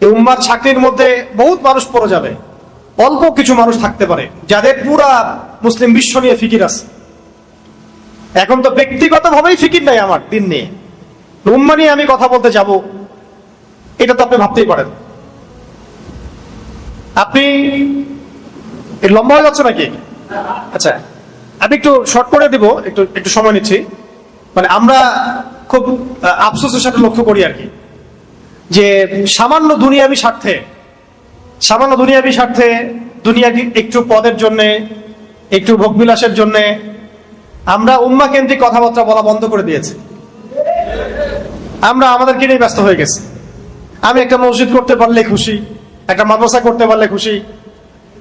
এই উম্মার ছাকনির মধ্যে বহুত মানুষ পড়ে যাবে, অল্প কিছু মানুষ থাকতে পারে যাদের পুরা মুসলিম বিশ্ব নিয়ে ফিকির আছে। এখন তো ব্যক্তিগত ভাবেই ফিকির নাই আমার দিন নিয়ে, উম্মা নিয়ে আমি কথা বলতে যাব, এটা তো আপনি ভাবতেই পারেন। আপনি লম্বা হয়ে যাচ্ছে নাকি? আচ্ছা, আমি একটু শর্ট করে দিব, একটু সময় নিচ্ছি। মানে আমরা খুব আফসোসের সাথে লক্ষ্য করি আর কি, যে সামান্য দুনিয়াবি স্বার্থে, দুনিয়া একটু পদের জন্যে, একটু ভোগবিলাসের জন্যে আমরা উম্মাহ কেন্দ্রিক কথাবার্তা বলা বন্ধ করে দিয়েছি। আমরা আমাদেরকে নিয়ে ব্যস্ত হয়ে গেছি। আমি একটা মসজিদ করতে পারলে খুশি, একটা মাদ্রাসা করতে পারলে খুশি,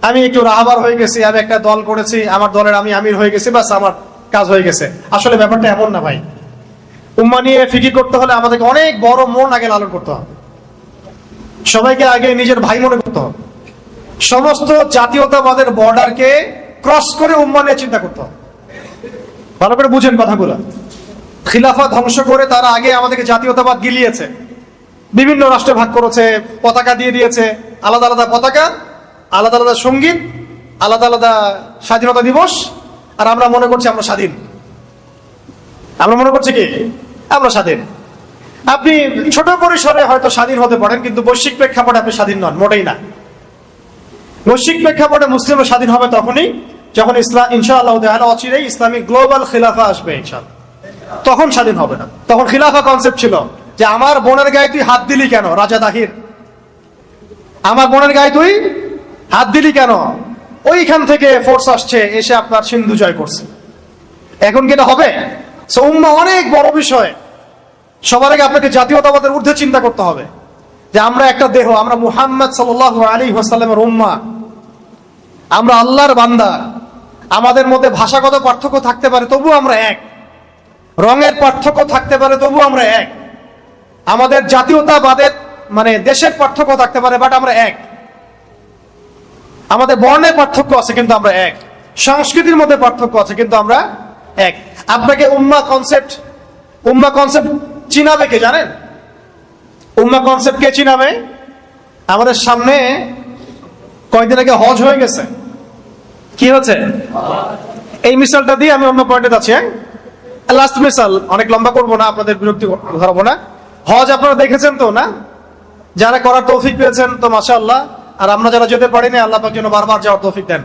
আমি একটু রাহাবার হয়ে গেছি, আমি একটা দল করেছি, আমার দলের আমি আমির হয়ে গেছি, বাস আমার কাজ হয়ে গেছে। আসলে ব্যাপারটা এমন না ভাই। উম্মাহ নিয়ে ফিকির করতে হলে আমাদেরকে অনেক বড় মন আগে লালন করতে হবে, সবাইকে আগে নিজের ভাই মনে করতে হবে, সমস্ত জাতীয়তাবাদের বর্ডারকে ক্রস করে উম্মাহ নিয়ে চিন্তা করতে হবে। ভালো করে বুঝেন কথাগুলো। খিলাফা ধ্বংস করে তারা আগে আমাদেরকে জাতীয়তাবাদ গিলিয়েছে, বিভিন্ন রাষ্ট্রে ভাগ করেছে, পতাকা দিয়ে দিয়েছে, আলাদা আলাদা পতাকা, আলাদা আলাদা সঙ্গীত, আলাদা আলাদা স্বাধীনতা দিবস, আর আমরা মনে করছি আমরা স্বাধীন। আমরা মনে করছি কি আমরা স্বাধীন। আপনি ছোট পরিসরে হয়তো স্বাধীন হতে পারেন, কিন্তু বৈশ্বিক প্রেক্ষাপটে আপনি স্বাধীন নন, মোটেই না। বৈশ্বিক প্রেক্ষাপটে মুসলিমরা স্বাধীন হবে তখনই যখন ইসলাম ইনশাআল্লাহ তাআলা অচিরেই ইসলামিক গ্লোবাল খিলাফা আসবে ইনশাআল্লাহ, তখন স্বাধীন হবে না। তখন খিলাফা কনসেপ্ট ছিল যে আমার বোনের গায়ে তুই হাত দিলি কেন রাজা দাহির, আমার বোনের গায়ে তুই হাত দিলি কেন, ওইখান থেকে ফোর্স আসছে এসে আপনার সিন্ধু জয় করছে। এখন কি এটা হবে? উম্মাহ অনেক বড় বিষয়। সবার আগে আপনাকে জাতীয়তাবাদের ঊর্ধ্বে চিন্তা করতে হবে যে আমরা একটা দেহ, আমরা মুহাম্মদ সাল্লাল্লাহু আলাইহি ওয়াসাল্লামের উম্মাহ, আমরা আল্লাহর বান্দা। আমাদের মধ্যে ভাষাগত পার্থক্য থাকতে পারে, তবু আমরা এক। রঙের পার্থক্য থাকতে পারে, তবু আমরা এক। আমাদের জাতীয়তাবাদের মানে দেশের পার্থক্য থাকতে পারে, বাট আমরা এক। আমাদের বর্ণের পার্থক্য আছে, কিন্তু আমরা এক। সংস্কৃতির মধ্যে পার্থক্য আছে, কিন্তু আমরা এক। আপনাকে উম্মাহ কনসেপ্ট চিনাবে কে জানেন? উম্মাহ কনসেপ্ট কে চিনাবে? আমাদের সামনে কয়েকদিন আগে হজ হয়ে গেছে। কি হচ্ছে? এই মিসালটা দিয়ে আমি অন্য পয়েন্টে যাচ্ছি। লাস্ট মিসাল, অনেক লম্বা করবো না, আপনাদের বিরক্তি ধরবো না। হজ আপনারা দেখেছেন তো না? যারা করার তৌফিক পেয়েছেন তো মাশাআল্লাহ, আর আমরা যারা যেতে পারিনি আল্লাহ পাক যেন বারবার যাওয়ার তৌফিক দেন।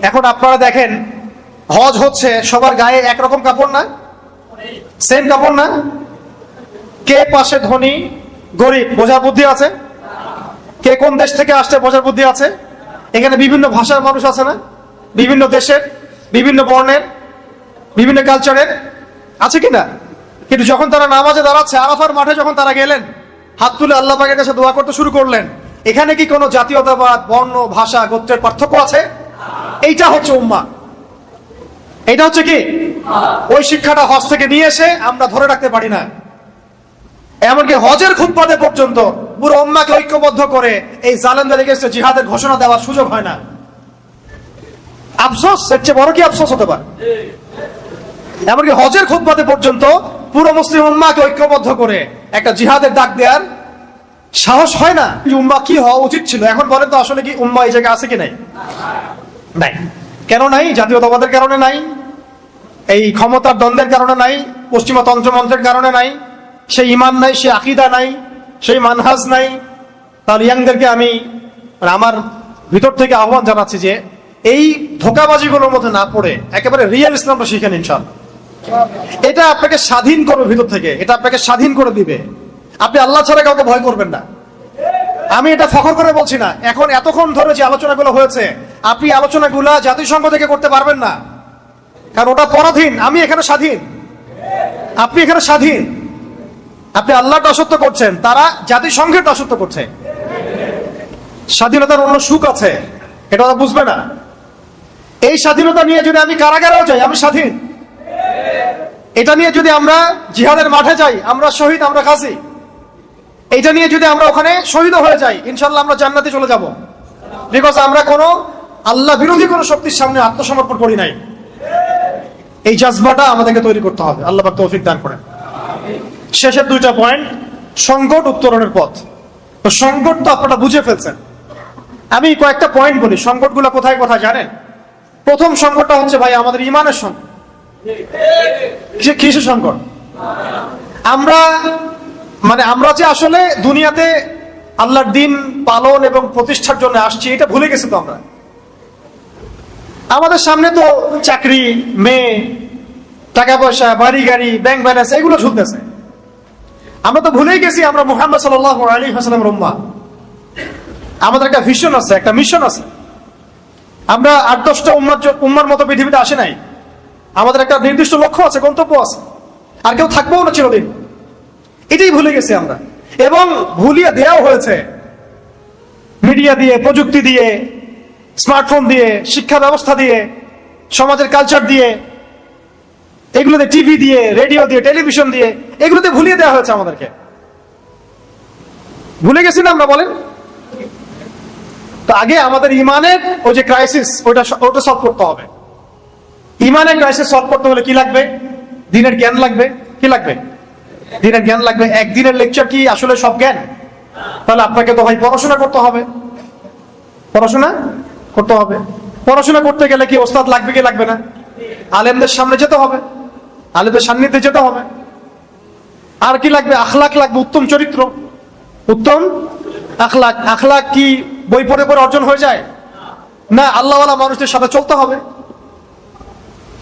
এখন আপনারা দেখেন, হজ হচ্ছে সবার গায়ে একরকম কাপড় না, সেম কাপড় না। কে পাশে ধনী গরিব বোঝার বুদ্ধি আছে? কে কোন দেশ থেকে আসছে বোঝার বুদ্ধি আছে? এখানে বিভিন্ন ভাষার মানুষ আছে না, বিভিন্ন দেশের, বিভিন্ন বর্ণের, বিভিন্ন কালচারের, আছে কিনা? কিন্তু যখন তারা নামাজে দাঁড়াচ্ছে, আরাফার মাঠে যখন তারা গেলেন, হাত তুলে আল্লাহ পাকের কাছে দোয়া করতে শুরু করলেন, এখানে কি কোনো জাতীয়তাবাদ, বর্ণ, ভাষা, গোত্রের পার্থক্য আছে? এইটা হচ্ছে উম্মাহ। এটা হচ্ছে কি? ওই শিক্ষাটা হজ থেকে নিয়ে এসে আমরা ধরে রাখতে পারি না। এমনকি হজের খুতবাতে পর্যন্ত পুরো উম্মাহকে ঐক্যবদ্ধ করে এই জালেমদের এগেইনস্টে জিহাদের ঘোষণা দেওয়ার সুযোগ হয় না। আফসোস, এর চেয়ে বড় কি আফসোস হতে পারে? এমনকি হজের খুতবাতে পর্যন্ত পুরো মুসলিম উম্মাহকে ঐক্যবদ্ধ করে একটা জিহাদের ডাক দেওয়ার সাহস হয় না। উম্মাহ কি হওয়া উচিত ছিল? এখন বলেন তো, আসলে কি উম্মাহ এই জায়গায় আছে কি নাই? নাই। কেন নাই? জাতীয়তাবাদের কারণে নাই, এই ক্ষমতার দ্বন্দ্বের কারণে নাই, পশ্চিমা তন্ত্রমন্ত্রের কারণে নাই, সেই ইমান নাই, সেই আকীদা নাই, সেই মানহাজ নাই। তাহলে ইয়াংদেরকে আমি আমার ভিতর থেকে আহ্বান জানাচ্ছি যে এই ধোঁকাবাজিগুলোর মধ্যে না পড়ে একেবারে রিয়েল ইসলামটা শিখেন ইনশাআল্লাহ। এটা আপনাকে স্বাধীন করবে ভিতর থেকে, এটা আপনাকে স্বাধীন করে দিবে। আপনি আল্লাহ ছাড়া কাউকে ভয় করবেন না। আমি এটা ফখর করে বলছি না। এখন এতক্ষণ ধরে যে আলোচনাগুলো হয়েছে, আপনি আলোচনাগুলা জাতিসংঘ থেকে করতে পারবেন না, কারণ ওটা পরাধীন। আমি এখানে স্বাধীন, আপনি এখানে স্বাধীন। আপনি আল্লাহর দাসত্ব করছেন, তারা জাতিসংঘের দাসত্ব করছে। স্বাধীনতার অন্য সুখ আছে, এটা ওরা বুঝবে না। এই স্বাধীনতা নিয়ে যদি আমি কারাগারেও যাই, আমি স্বাধীন। এটা নিয়ে যদি আমরা জিহাদের মাঠে যাই, আমরা শহীদ, আমরা গাজী। এইটা নিয়ে যদি আমরা ওখানে শহীদ হয়ে যাই, ইনশাল্লাহ আমরা জান্নাতে চলে যাব, বিকজ আমরা কোনো আল্লাহ বিরোধী কোনো শক্তির সামনে আত্মসমর্পণ করি নাই। এই জাজবাটা আমাদেরকে তৈরি করতে হবে। আল্লাহ পাক তৌফিক দান করেন। শেষের দুইটা পয়েন্ট, সংকট উত্তরণের পথ। তো সংকট তো আপনারা বুঝে ফেলছেন, আমি কয়েকটা পয়েন্ট বলি। সংকটগুলো কোথায় কোথায় জানেন? প্রথম সংকটটা হচ্ছে ভাই আমাদের ইমানের সংকট। কিসের সংকট? আমরা যে আসলে দুনিয়াতে আল্লাহর দিন পালন এবং প্রতিষ্ঠার জন্য আসছি, এটা ভুলে গেছি তো আমরা। আমাদের সামনে তো চাকরি, মেয়ে, টাকা পয়সা, বাড়ি গাড়ি, ব্যাংক ব্যালেন্স, এগুলো ঝুলতেছে। আমরা তো ভুলেই গেছি আমরা মুহাম্মদ সাল্লাল্লাহু আলাইহি ওয়াসাল্লামের উম্মাহ। আমাদের একটা ভিশন আছে, একটা মিশন আছে। আমরা 8-10টা উম্মার মতো পৃথিবীতে আসে নাই। আমাদের একটা নির্দিষ্ট লক্ষ্য আছে, গন্তব্য আছে, আর কেউ থাকবেও না চিরদিন। এটাই ভুলে গেছি আমরা, এবং ভুলিয়ে দেওয়াও হয়েছে মিডিয়া দিয়ে, প্রযুক্তি দিয়ে, স্মার্টফোন দিয়ে, শিক্ষা ব্যবস্থা দিয়ে, সমাজের কালচার দিয়ে, এগুলোতে টিভি দিয়ে, রেডিও দিয়ে, টেলিভিশন দিয়ে, এগুলোতে ভুলিয়ে দেওয়া হয়েছে আমাদেরকে। ভুলে গেছি না আমরা, বলেন? তো আগে আমাদের ইমানের ওই যে ক্রাইসিস, ওটা সলভ করতে হবে। ইমানের ক্রাইসিস সলভ করতে হলে কি লাগবে? দিনের জ্ঞান লাগবে। কি লাগবে? দিনের জ্ঞান লাগবে। একদিনের লেকচার কি আসলে সব জ্ঞান? তাহলে আপনাকে তো ভাই পড়াশোনা করতে হবে। পড়াশোনা করতে হবে। পড়াশোনা করতে গেলে কি ওস্তাদ লাগবে কি লাগবে না? আলেমদের সামনে যেতে হবে, আলেমদের সান্নিধ্যে যেতে হবে। আর কি লাগবে? আখলাক লাগবে, উত্তম চরিত্র, উত্তম আখলাক। আখলাক কি বই পড়ে পড়ে অর্জন হয়ে যায়? না, আল্লাহওয়ালা মানুষদের সাথে চলতে হবে।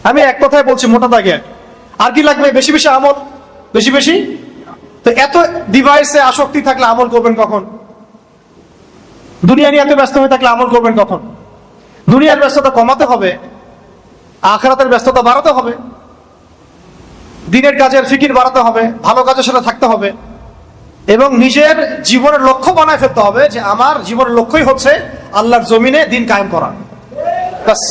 আমি এক কথায় বলছি মোটা দাগে। আর কি লাগবে? বেশি বেশি আমল, বেশি বেশি। তো এত ডিভাইসে আসক্তি থাকলে আমল করবেন কখন? দুনিয়া নিয়ে এত ব্যস্ত হয়ে থাকলে আমল করবেন কখন? দুনিয়ার ব্যস্ততা কমাতে হবে, আখিরাতের ব্যস্ততা বাড়াতে হবে, দিনের কাজের ফিকির বাড়াতে হবে, ভালো কাজের সাথে থাকতে হবে, এবং নিজের জীবনের লক্ষ্য বানায় ফেলতে হবে যে আমার জীবনের লক্ষ্যই হচ্ছে আল্লাহর জমিনে দিন কায়েম করা। বাস,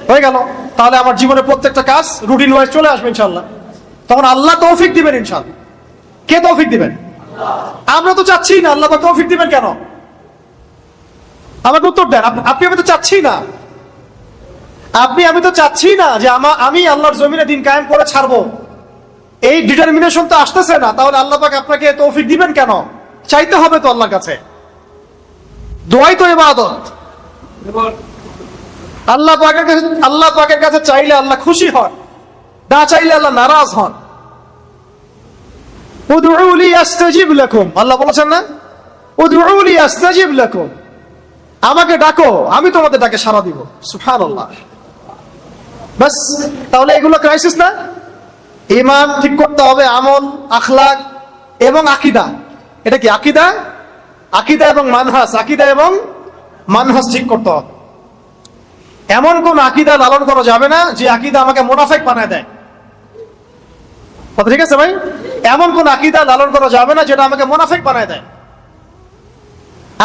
হয়ে গেল। তাহলে আমার জীবনের প্রত্যেকটা কাজ রুটিন ওয়াইজ চলে আসবে ইনশাআল্লাহ। তখন আল্লাহ তৌফিক দিবেন ইনশাআল্লাহ। কে তৌফিক দিবেন? আমরা তো চাচ্ছি না। আল্লাহ তৌফিক দিবেন কেন? আমাকে উত্তর দেন। আপনি আমি তো চাচ্ছি না। আমি তো চাচ্ছি না যে আমি আল্লাহর জমিনে দিন কায়েম করে ছাড়বো। এই ডিটারমিনেশন তো আসতেছে না। তাহলে আল্লাহ পাক আপনাকে তৌফিক দিবেন কেন? চাইতে হবে তো আল্লাহর কাছে। দোয়াই তো ইবাদত। আল্লাহ পাকের কাছে চাইলে আল্লাহ খুশি হন, না চাইলে আল্লাহ নারাজ হন। উদউলি আস্তাজিব লাকুম, আল্লাহ বলেছেন না? উদউলি আস্তাজিব লাকুম, আমাকে ডাকো, আমি তোমাদের ডাকে সাড়া দিব। সুবহানাল্লাহ। বাস, তাহলে এগুলো ক্রাইসিস না? ঈমান ঠিক করতে হবে, আমল, আখলাক এবং আকীদা। এটা কি আকীদা? আকীদা এবং মানহাজ, আকীদা এবং মানহাজ ঠিক করতে হবে। এমন কোন আকীদা লালন করা যাবে না যে আকীদা আমাকে মুনাফিক বানায় দেয়। কথা ঠিক আছে ভাই? এমন কোন আকীদা লালন করা যাবে না যেটা আমাকে মুনাফিক বানায় দেয়।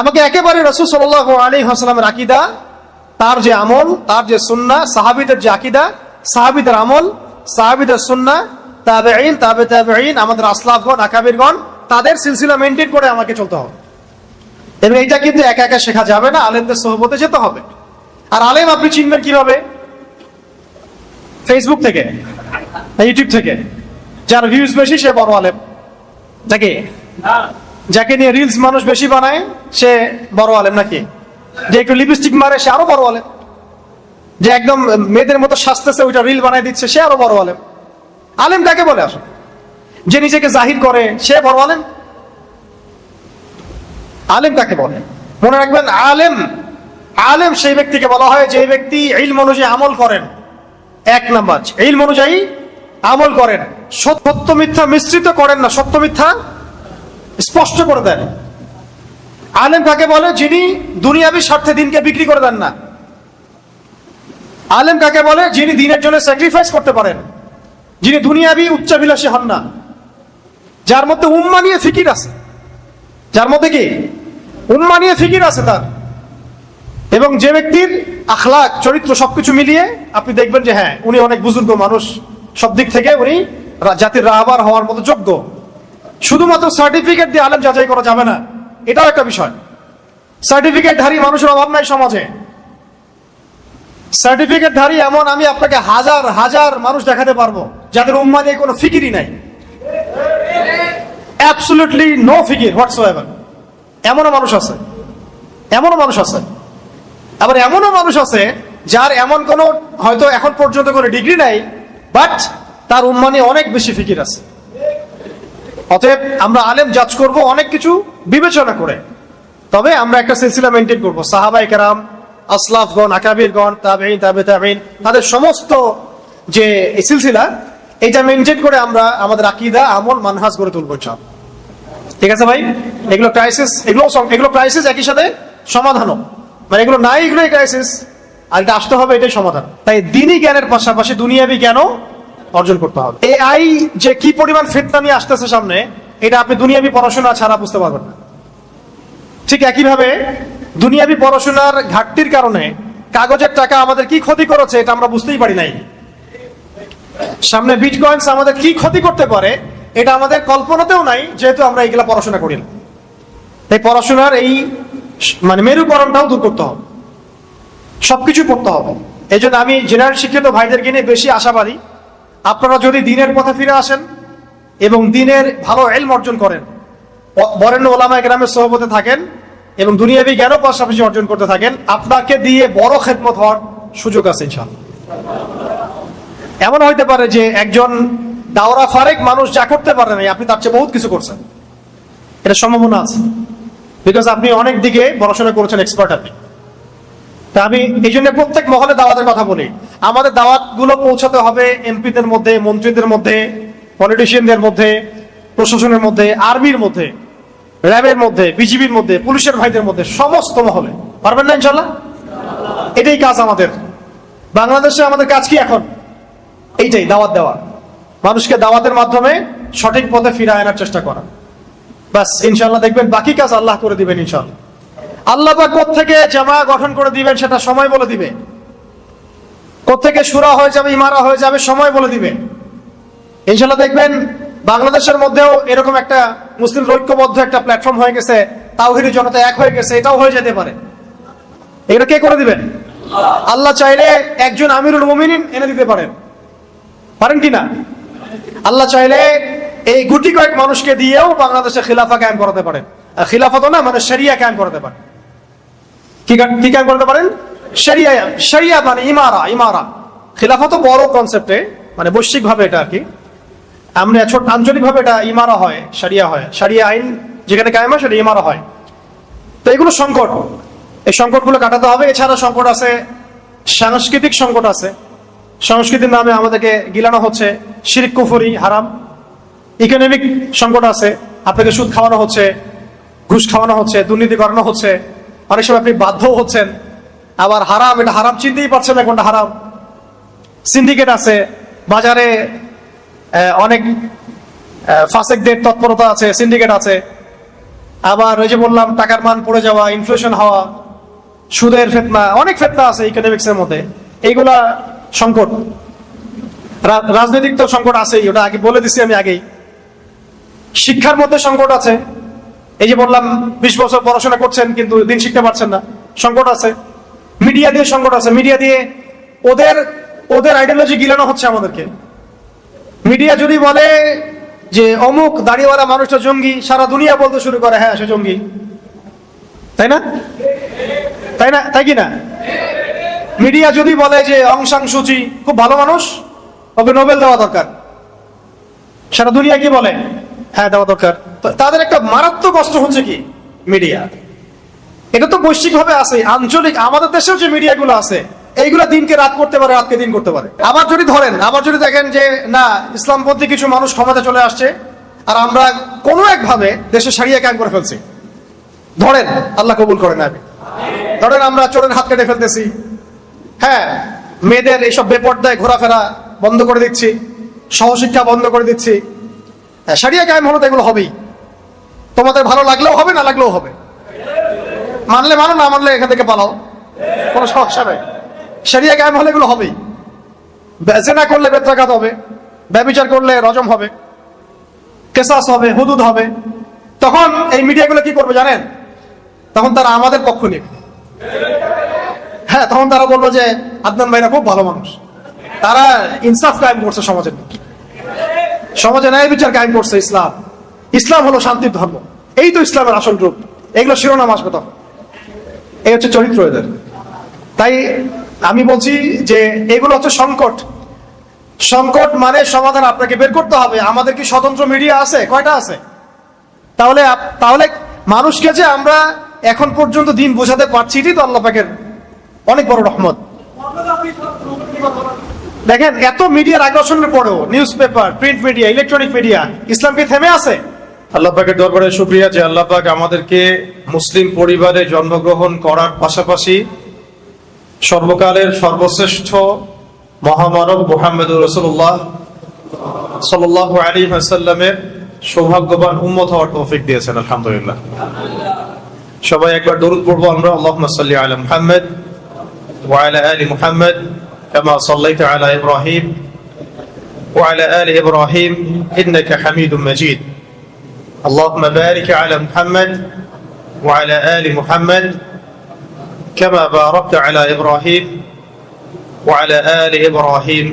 আমাকে একেবারে রাসূল সাল্লাল্লাহু আলাইহি ওয়াসাল্লামের আকীদা, তার যে আমল, তার যে সুন্নাহ, সাহাবীদের যে আকীদা, সাহাবীদের আমল, সাহাবীদের সুন্নাহ, তাবেঈন, তাবে তাবেঈন, আমাদের আসলাফগণ, আকাবিরগণ, তাদের সিলসিলা মেইনটেইন করে আমাকে চলতে হবে। এবং এটা কিন্তু একা একা শেখা যাবে না, আলেমদের সোহবতে যেতে হবে। আর আলেম আপনি চিনবেন কিভাবে? ফেসবুক থেকে, ইউটিউব থেকে। যার ভিউজ বেশি সে বড় আলেম। যাকে নিয়ে রিলস মানুষ বেশি বানায় সে বড় আলেম নাকি? যে একটু লিপস্টিক মারে সে আরো বড় আলেম। যে একদম মেয়েদের মতো সাজতেছে, ওইটা রিল বানায় দিচ্ছে, সে আরো বড় আলেম। আলেম কাকে বলে আসলে? যে নিজেকে জাহির করে সে বড় আলেম? আলেম কাকে বলে? মনে রাখবেন, আলেম সেই ব্যক্তিকে বলা হয় যে ব্যক্তি ইলম অনুযায়ী আমল করেন। এক নাম্বার, ইলম অনুযায়ী আমল করেন, সত্য মিথ্যা মিশ্রিত করেন না, সত্য মিথ্যা স্পষ্ট করে দেন। আলেম কাকে বলে? যিনি দুনিয়াবি স্বার্থে দিনকে বিক্রি করে দেন না। আলেম কাকে বলে? যিনি দিনের জন্য স্যাক্রিফাইস করতে পারেন, যিনি দুনিয়াবি উচ্চাভিলাষী হন না, যার মধ্যে উম্মা নিয়ে ফিকির আছে, যার মধ্যে কি উম্মা নিয়ে ফিকির আছে তার। এবং যে ব্যক্তির আখলাক, চরিত্র সবকিছু মিলিয়ে আপনি দেখবেন যে হ্যাঁ, উনি অনেক বুজুর্গ মানুষ, সব দিক থেকে উনি জাতির রাহবার হওয়ার মতো যোগ্য। শুধুমাত্র সার্টিফিকেট দিয়ে আলেম যাচাই করা যাবে না, এটাও একটা বিষয়। সার্টিফিকেটধারী মানুষের অভাব নাই সমাজে। সার্টিফিকেটধারী এমন আমি আপনাকে হাজার হাজার মানুষ দেখাতে পারবো যাদের উম্মাহ নিয়ে কোনো ফিকিরই নাই, অ্যাবসলিউটলি নো ফিকির হোয়াটসোএভার। এমনও মানুষ আছে, এমনও মানুষ আছে। আবার এমনও মানুষ আছে যার এমন কোনো হয়তো এখন পর্যন্ত কোনো ডিগ্রি নাই, বাট তার উম্মাহ নিয়ে অনেক বেশি ফিকির আছে। অতএব আমরা আলেম জাজ করব অনেক কিছু বিবেচনা করে, তবে আমরা একটা সিলসিলা মেনটেন করবো। সাহাবায়ে কেরাম, আসলাফগণ, আকাবিরগণ, তাবেঈন, তাবে তাবেঈন, তাদের সমস্ত যে এই সিলসিলা, এটা মেনটেন করে আমরা আমাদের আকীদা, আমল, মানহাজ গড়ে তুলবো ইনশাআল্লাহ। ঠিক আছে ভাই? এগুলো ক্রাইসিস, এগুলো ক্রাইসিস, একই সাথে সমাধানও। মানে এগুলো নাই, এগুলোই ক্রাইসিস, আর এটা আসতে হবে, এটাই সমাধান। তাই দ্বীনি জ্ঞানের পাশাপাশি দুনিয়াবি জ্ঞানও অর্জন করতে হবে। এআই যে কি পরিমাণ ফিতনা নিয়ে আসতেছে সামনে, এটা আপনি দুনিয়াবি পড়াশোনা ছাড়া বুঝতে পারবেন না। ঠিক একইভাবে দুনিয়াবি পড়াশোনার ঘাটতির কারণে কাগজের টাকা আমাদের কি ক্ষতি করেছে এটা আমরা বুঝতেই পারি নাই। সামনে বিটকয়েন্স আমাদের কি ক্ষতি করতে পারে এটা আমাদের কল্পনাতেও নাই, যেহেতু আমরা এইগুলা পড়াশোনা করি না। তাই পড়াশোনার এই মানে মেরুকরণটাও দূর করতে হবে, সবকিছু পড়তে হবে। এই জন্য আমি জেনারেল শিক্ষিত ভাইদেরকে নিয়ে বেশি আশাবাদী। আপনারা যদি দ্বীনের পথে ফিরে আসেন এবং দ্বীনের ভালো ইলম অর্জন করেন, বরেণ্য ওলামায়ে কেরামের সোহবতে থাকেন এবং দুনিয়াবি জ্ঞানও পাশাপাশি অর্জন করতে থাকেন, আপনাকে দিয়ে বড় খেদমত হওয়ার সুযোগ আছে ইনশাআল্লাহ। এমন হইতে পারে যে একজন দাওরা ফারেক মানুষ যা করতে পারে না, আপনি তার চেয়ে বহুত কিছু করছেন, এটা সম্ভাবনা আছে। বিকজ আপনি অনেক দিকে পড়াশোনা করেছেন, এক্সপার্ট আপনি। তা আমি এই জন্য প্রত্যেক মহলে দাওয়াতের কথা বলি। আমাদের দাওয়াত গুলো পৌঁছাতে হবে এমপিদের মধ্যে, মন্ত্রীদের মধ্যে, পলিটিশিয়ানদের মধ্যে, প্রশাসনের মধ্যে, আর্মির মধ্যে, র্যাবের মধ্যে, বিজিবির মধ্যে, পুলিশের ভাইদের মধ্যে, সমস্ত মহলে। পারবেন না ইনশাল্লাহ? এটাই কাজ আমাদের। বাংলাদেশে আমাদের কাজ কি এখন? এইটাই, দাওয়াত দেওয়া, মানুষকে দাওয়াতের মাধ্যমে সঠিক পথে ফিরিয়ে আনার চেষ্টা করা। বাস, ইনশাল্লাহ দেখবেন বাকি কাজ আল্লাহ করে দিবেন ইনশাল্লাহ। আল্লাহ পাক কোত্থেকে জামা গঠন করে দিবেন সেটা সময় বলে দিবে, কোত্থেকে শুরা হয়ে যাবে, ইমারা হয়ে যাবে, সময় বলে দিবে ইনশাল্লাহ। দেখবেন বাংলাদেশের মধ্যেও এরকম একটা মুসলিম ঐক্যবদ্ধ একটা প্ল্যাটফর্ম হয়ে গেছে, তাওহীদের জনতা এক হয়ে গেছে, এটাও হয়ে যেতে পারে। এটা কে করে দিবেন? আল্লাহ চাইলে একজন আমিরুল মুমিনিন এনে দিতে পারেন, পারেন কিনা? আল্লাহ চাইলে এই গুটি কয়েক মানুষকে দিয়েও বাংলাদেশে খিলাফা কায়েম করাতে পারেন। খিলাফত না, মানে শরিয়া কায়েম করাতে পারেন। কি কায়েম করতে পারেন? শরিয়া। শরিয়া মানে ইমারা। ইমারা, খিলাফত বড় কনসেপ্টে, মানে বৈশ্বিক ভাবে এটা আর কি। আমরা ছোট আঞ্চলিক ভাবে এটা ইমারা হয়, শরিয়া হয়। শরিয়া আইন যেখানে কায়েম হয় সেটা ইমারা হয়। তো এগুলো সংকট, এই সংকটগুলো কাটাতে হবে। এছাড়া সংকট আছে, সাংস্কৃতিক সংকট আছে। সংস্কৃতির নামে আমাদেরকে গিলানো হচ্ছে, শিরক, কুফরি, হারাম। ইকোনমিক সংকট আছে, আপনাকে সুদ খাওয়ানো হচ্ছে, ঘুষ খাওয়ানো হচ্ছে, দুর্নীতি করানো হচ্ছে, অনেক সময় আপনি বাধ্য হচ্ছেন। আবার হারাম, এটা হারাম চিনতেই পারছেন না কোনটা হারাম। সিন্ডিকেট আছে, বাজারে অনেক ফাসেকদের তৎপরতা আছে, সিন্ডিকেট আছে। আবার ওই যে বললাম টাকার মান পড়ে যাওয়া, ইনফ্লেশন হওয়া, সুদের ফিতনা, অনেক ফিতনা আছে ইকোনমিক্সের মধ্যে। এইগুলা সংকট। রাজনৈতিক তো সংকট আছেই, ওটা আগে বলে দিছি আমি আগেই। শিক্ষার মধ্যে সংকট আছে, এই যে বললাম 20 বছর পড়াশোনা করছেন কিন্তু দিন শিখতে পারছেন না, সংকট আছে। মিডিয়া দিয়ে সংকট আছে, মিডিয়া দিয়ে ওদের আইডিওলজি গিলানো হচ্ছে আমাদেরকে। মিডিয়া যদি বলে যে অমুক দাড়িওয়ালা মানুষটা জঙ্গি, সারা দুনিয়া বলতে শুরু করে হ্যাঁ সে জঙ্গি, তাই না? তাই না? তাই কি না? মিডিয়া যদি বলে যে অং সান সুচি খুব ভালো মানুষ, ওকে নোবেল দেওয়া দরকার, সারা দুনিয়া কি বলে? হ্যাঁ দেওয়া দরকার। তাদের একটা মারাত্মক কষ্ট হচ্ছে কি? মিডিয়া। এটা তো বৈশ্বিক ভাবে আছে, আঞ্চলিক। আমাদের দেশেও যে মিডিয়াগুলো আছে, এইগুলা দিনকে রাত করতে পারে, রাতকে দিন করতে পারে। আবার যদি দেখেন যে না, ইসলামপন্থী কিছু মানুষ ক্ষমতা চলে আসছে আর আমরা কোনো একভাবে দেশে সারিয়া কায়েম করে ফেলছি, ধরেন, আল্লাহ কবুল করেন, ধরেন আমরা চোরের হাত কেটে ফেলতেছি, হ্যাঁ মেয়েদের এইসব বেপর্দায় ঘোরাফেরা বন্ধ করে দিচ্ছি, সহশিক্ষা বন্ধ করে দিচ্ছি, সারিয়া কায়েম হলো তো এগুলো হবেই। তোমাদের ভালো লাগলেও হবে, না লাগলেও হবে। মানলে মানো, না মানলে এখান থেকে পালাও, কোনো সমস্যা নেই। সারিয়া কায়েম হলে এগুলো হবেই। জেনা করলে বেত্রাঘাত হবে, ব্যভিচার করলে রজম হবে, কেসাস হবে, হুদুদ হবে, তখন এই মিডিয়াগুলো কি করবে জানেন? তখন তারা আমাদের পক্ষ নেবে। হ্যাঁ, তখন তারা বলবো যে আদনান ভাইরা খুব ভালো মানুষ, তারা ইনসাফ কায়েম করছে সমাজের, সমাজে ন্যায় বিচার কায়েম করছে। ইসলাম, ইসলাম হলো শান্তির ধর্ম, এই তো ইসলামের আসল রূপ। এগুলো শিরোনাম আসবে তখন। এই হচ্ছে চরিত্র এদের। তাই আমি বলছি যে এগুলো হচ্ছে সংকট। সংকট মানে সমাধান আপনাকে বের করতে হবে। আমাদের কি স্বতন্ত্র মিডিয়া আছে? কয়টা আছে? তাহলে তাহলে মানুষকে যে আমরা এখন পর্যন্ত দিন বোঝাতে পারছি, এটাই তো আল্লাহ পাকের অনেক বড় রহমত। দেখেন, এত মিডিয়ার আকর্ষণের পরেও news paper, print media, electronic media, ইসলাম কি থেমে আছে? আল্লাহ পাকের দরবারে শুকরিয়া যে আল্লাহ পাক আমাদেরকে মুসলিম পরিবারে জন্মগ্রহণ করার পাশাপাশি সর্বকালের সর্বশ্রেষ্ঠ মহামানব মুহাম্মদুর রাসূলুল্লাহ সাল্লাল্লাহু আলাইহি ওয়াসাল্লামের সৌভাগ্যবান উম্মত হওয়ার তৌফিক দিয়েছেন। আলহামদুলিল্লাহ। সবাই একবার দরুদ পড়বো আমরা। আল্লাহুম্মা সাল্লি আলা মুহাম্মদ ওয়া আলা আলি মুহাম্মদ কামা সাল্লাইতা আলা ইব্রাহিম ওয়া আলা আলি ইব্রাহিম ইন্নাকা হামিদুম মাজিদ। اللهم بارك على محمد وعلى آل محمد كما باركت على إبراهيم وعلى آل إبراهيم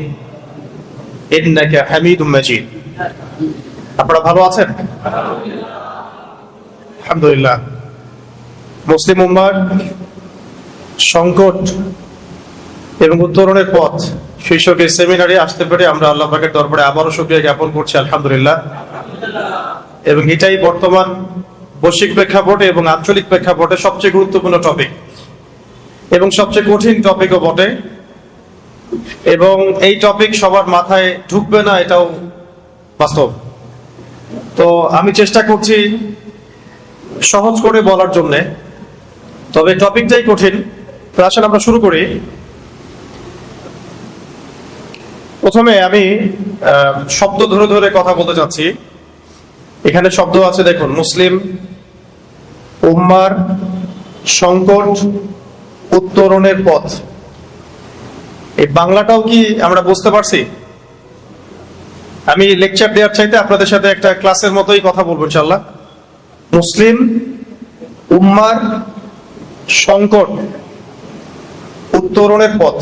إنك حميد مجيد. আপনারা ভালো আছেন? আলহামদুলিল্লাহ। মুসলিম উম্মার সংকট এবং উত্তরণের পথ শীর্ষক এই সেমিনারে আসতে পেরে আমরা আল্লাহ পাকের দরবারে আবারও শুকরিয়া জ্ঞাপন করছি। আলহামদুলিল্লাহ। এবং এটাই বর্তমান বৈশ্বিক প্রেক্ষাপটে এবং আঞ্চলিক প্রেক্ষাপটে সবচেয়ে গুরুত্বপূর্ণ টপিক এবং সবচেয়ে কঠিন টপিকও বটে। এবং এই টপিক সবার মাথায় ঢুকবে না, এটাও বাস্তব। তো আমি চেষ্টা করছি সহজ করে বলার জন্য, তবে টপিকটাই কঠিন। তো আসলে আমরা শুরু করি। প্রথমে আমি শব্দ ধরে ধরে কথা বলতে চাচ্ছি। এখানে শব্দ আছে, দেখুন, মুসলিম উম্মার সংকট উত্তরণের পথ। এই বাংলাটাও কি আমরা বুঝতে পারছি? আমি লেকচার দেওয়ার চাইতে আপনাদের সাথে একটা ক্লাসের মতোই কথা বলবো ইনশাআল্লাহ। মুসলিম উম্মার সংকট উত্তরণের পথ।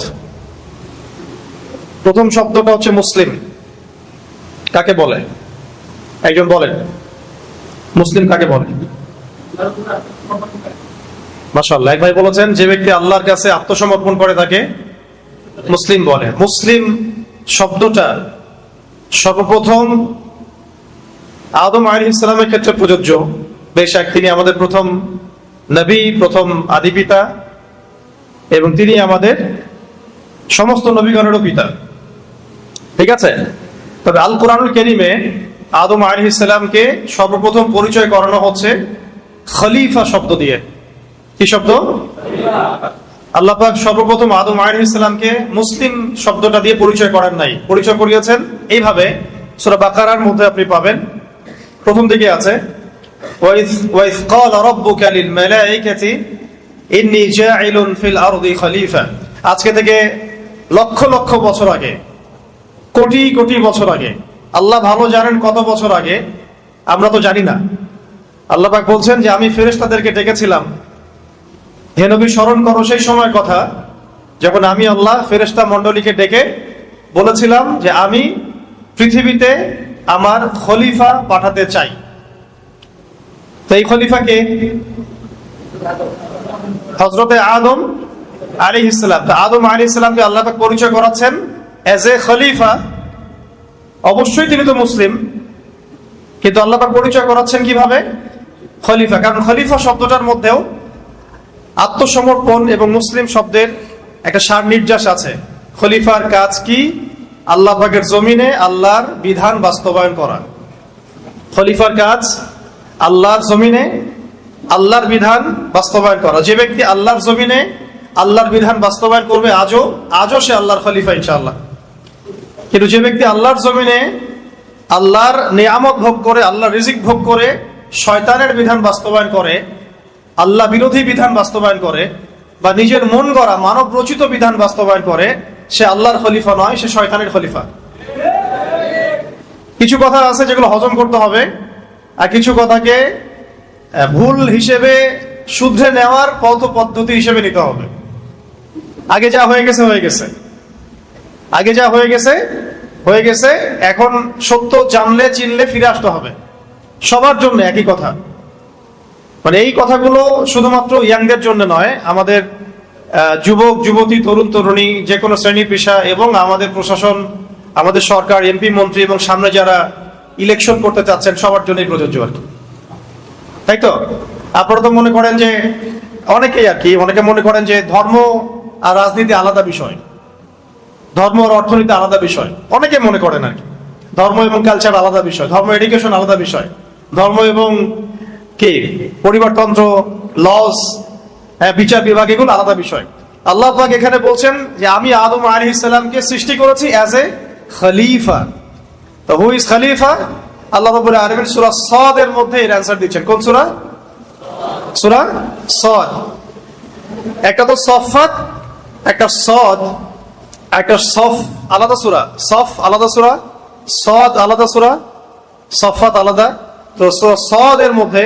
প্রথম শব্দটা হচ্ছে মুসলিম। কাকে বলে? একজন বলেন, মুসলিম কাকে বলে? মাশাআল্লাহ, এক ভাই বলেছেন যে ব্যক্তি আল্লাহর কাছে আত্মসমর্পণ করে তাকে মুসলিম বলে। মুসলিম শব্দটা সর্বপ্রথম আদম আলাইহিস সালামের ক্ষেত্রে প্রযোজ্য। বেশক তিনি আমাদের প্রথম নবী, প্রথম আদি পিতা, এবং তিনি আমাদের সমস্ত নবীগণেরও পিতা। ঠিক আছে? তবে আল কোরআনুল কারীমে আদম আলাইহিস সালামকে সর্বপ্রথম পরিচয় করানো হচ্ছে খলিফা শব্দ দিয়ে। কি শব্দ? আল্লাহ পাক সর্বপ্রথম আদম আলাইহিস সালামকে মুসলিম শব্দটা দিয়ে পরিচয় করেন নাই, পরিচয় করিয়েছেন এইভাবে। সূরা বাকারার মধ্যে আপনি পাবেন, প্রথম দিকে আছে, ওয়াইজ ক্বালা রাব্বুকা লিল মালাইকাতি ইন্নী জাইলুন ফিল আরদি খলিফা। আজকে থেকে লক্ষ লক্ষ বছর আগে, কোটি কোটি বছর আগে, আল্লাহ ভালো জানেন কত বছর আগে, আমরা তো জানি না। আল্লাহ পাক বলছেন যে আমি ফেরেশতাদেরকে ডেকেছিলাম, হে নবী স্মরণ করো সেই সময়ের কথা যখন আমি আল্লাহ ফেরেশতা মণ্ডলীকে ডেকে বলেছিলাম যে আমি পৃথিবীতে আমার খলিফা পাঠাতে চাই। তো এই খলিফাকে হযরতে আদম আলাইহিস সালাম। তো আদম আলাইহিস সালামকে আল্লাহ পাক পরিচয় করাচ্ছেন এজ এ খলিফা। অবশ্যই তিনি তো মুসলিম, কিন্তু আল্লাহ পাক পরিচয় করাচ্ছেন কিভাবে? খলিফা। কারণ খলিফা শব্দটার মধ্যেও আত্মসমর্পণ এবং মুসলিম শব্দের একটা সার নির্যাস আছে। খলিফার কাজ কি? আল্লাহ পাকের জমিনে আল্লাহর বিধান বাস্তবায়ন করা। খলিফার কাজ আল্লাহর জমিনে আল্লাহর বিধান বাস্তবায়ন করা। যে ব্যক্তি আল্লাহর জমিনে আল্লাহর বিধান বাস্তবায়ন করবে আজও সে আল্লাহর খলিফা ইনশাআল্লাহ। কিন্তু যে ব্যক্তি আল্লাহর জমিনে আল্লাহর নিয়ামত ভোগ করে, আল্লাহর রিজিক ভোগ করে শয়তানের বিধান বাস্তবায়ন করে, আল্লাহ বিরোধী বিধান বাস্তবায়ন করে, বা নিজের মন গড়া মানব রচিত বিধান বাস্তবায়ন করে, সে আল্লাহর খলিফা নয়, সে শয়তানের খলিফা। কিছু কথা আছে যেগুলো হজম করতে হবে, আর কিছু কথাকে ভুল হিসেবে শুধরে নেওয়ার পথ পদ্ধতি হিসেবে নিতে হবে। আগে যা হয়ে গেছে হয়ে গেছে, আগে যা হয়ে গেছে হয়ে গেছে। এখন সত্য জানলে চিনলে ফিরে আসতে হবে। সবার জন্য একই কথা, মানে এই কথাগুলো শুধুমাত্র ইয়াংদের জন্য নয়, আমাদের যুবক যুবতী, তরুণ তরুণী, যে কোনো শ্রেণী পেশা এবং আমাদের প্রশাসন, আমাদের সরকার, এমপি মন্ত্রী এবং সামনে যারা ইলেকশন করতে চাচ্ছেন সবার জন্যই প্রযোজ্য আর কি, তাই তো? আপনারা তো মনে করেন যে অনেকেই আর কি, অনেকে মনে করেন যে ধর্ম আর রাজনীতি আলাদা বিষয়, ধর্ম আর অর্থনীতি আলাদা বিষয়, অনেকে মনে করেন আর কি। ধর্ম এবং কালচার আলাদা বিষয়, ধর্ম এডুকেশন আলাদা বিষয়, ধর্ম এবং কি পরিবারতন্ত্র, লস, বিচার বিভাগ, এগুলো আলাদা বিষয়। আল্লাহ পাক এখানে বলছেন যে আমি আদম আলাইহিস সালামকে সৃষ্টি করেছি অ্যাজ এ খলিফা। তো হু ইজ খলিফা? আল্লাহ রাব্বুল আলামিন সূরা সাদ এর মধ্যে এর অ্যানসার দিচ্ছেন। কোন সূরা? সূরা সাদ। একটা তো সফাত, একটা সাদ, একটা সফ আলাদা সূরা, সফ আলাদা সূরা, সাদ আলাদা সূরা, সফাত আলাদা। তো সূরা সাদ এর মধ্যে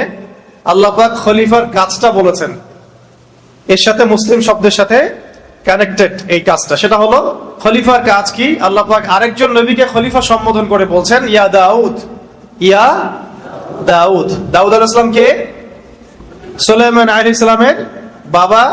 আল্লাহ পাক খলিফার কাজটা বলেছেন, এর সাথে মুসলিম শব্দের সাথে কানেক্টেড এই কাজটা। সেটা হলো খলিফার কাজ কি? আল্লাহ পাক আরেকজন নবীকে খলিফা সম্বোধন করে বলছেন ইয়া দাউদ, ইয়া দাউদ। দাউদ আলাইহিস সালাম কে? সুলাইমান আলাইহিস সালামের বাবা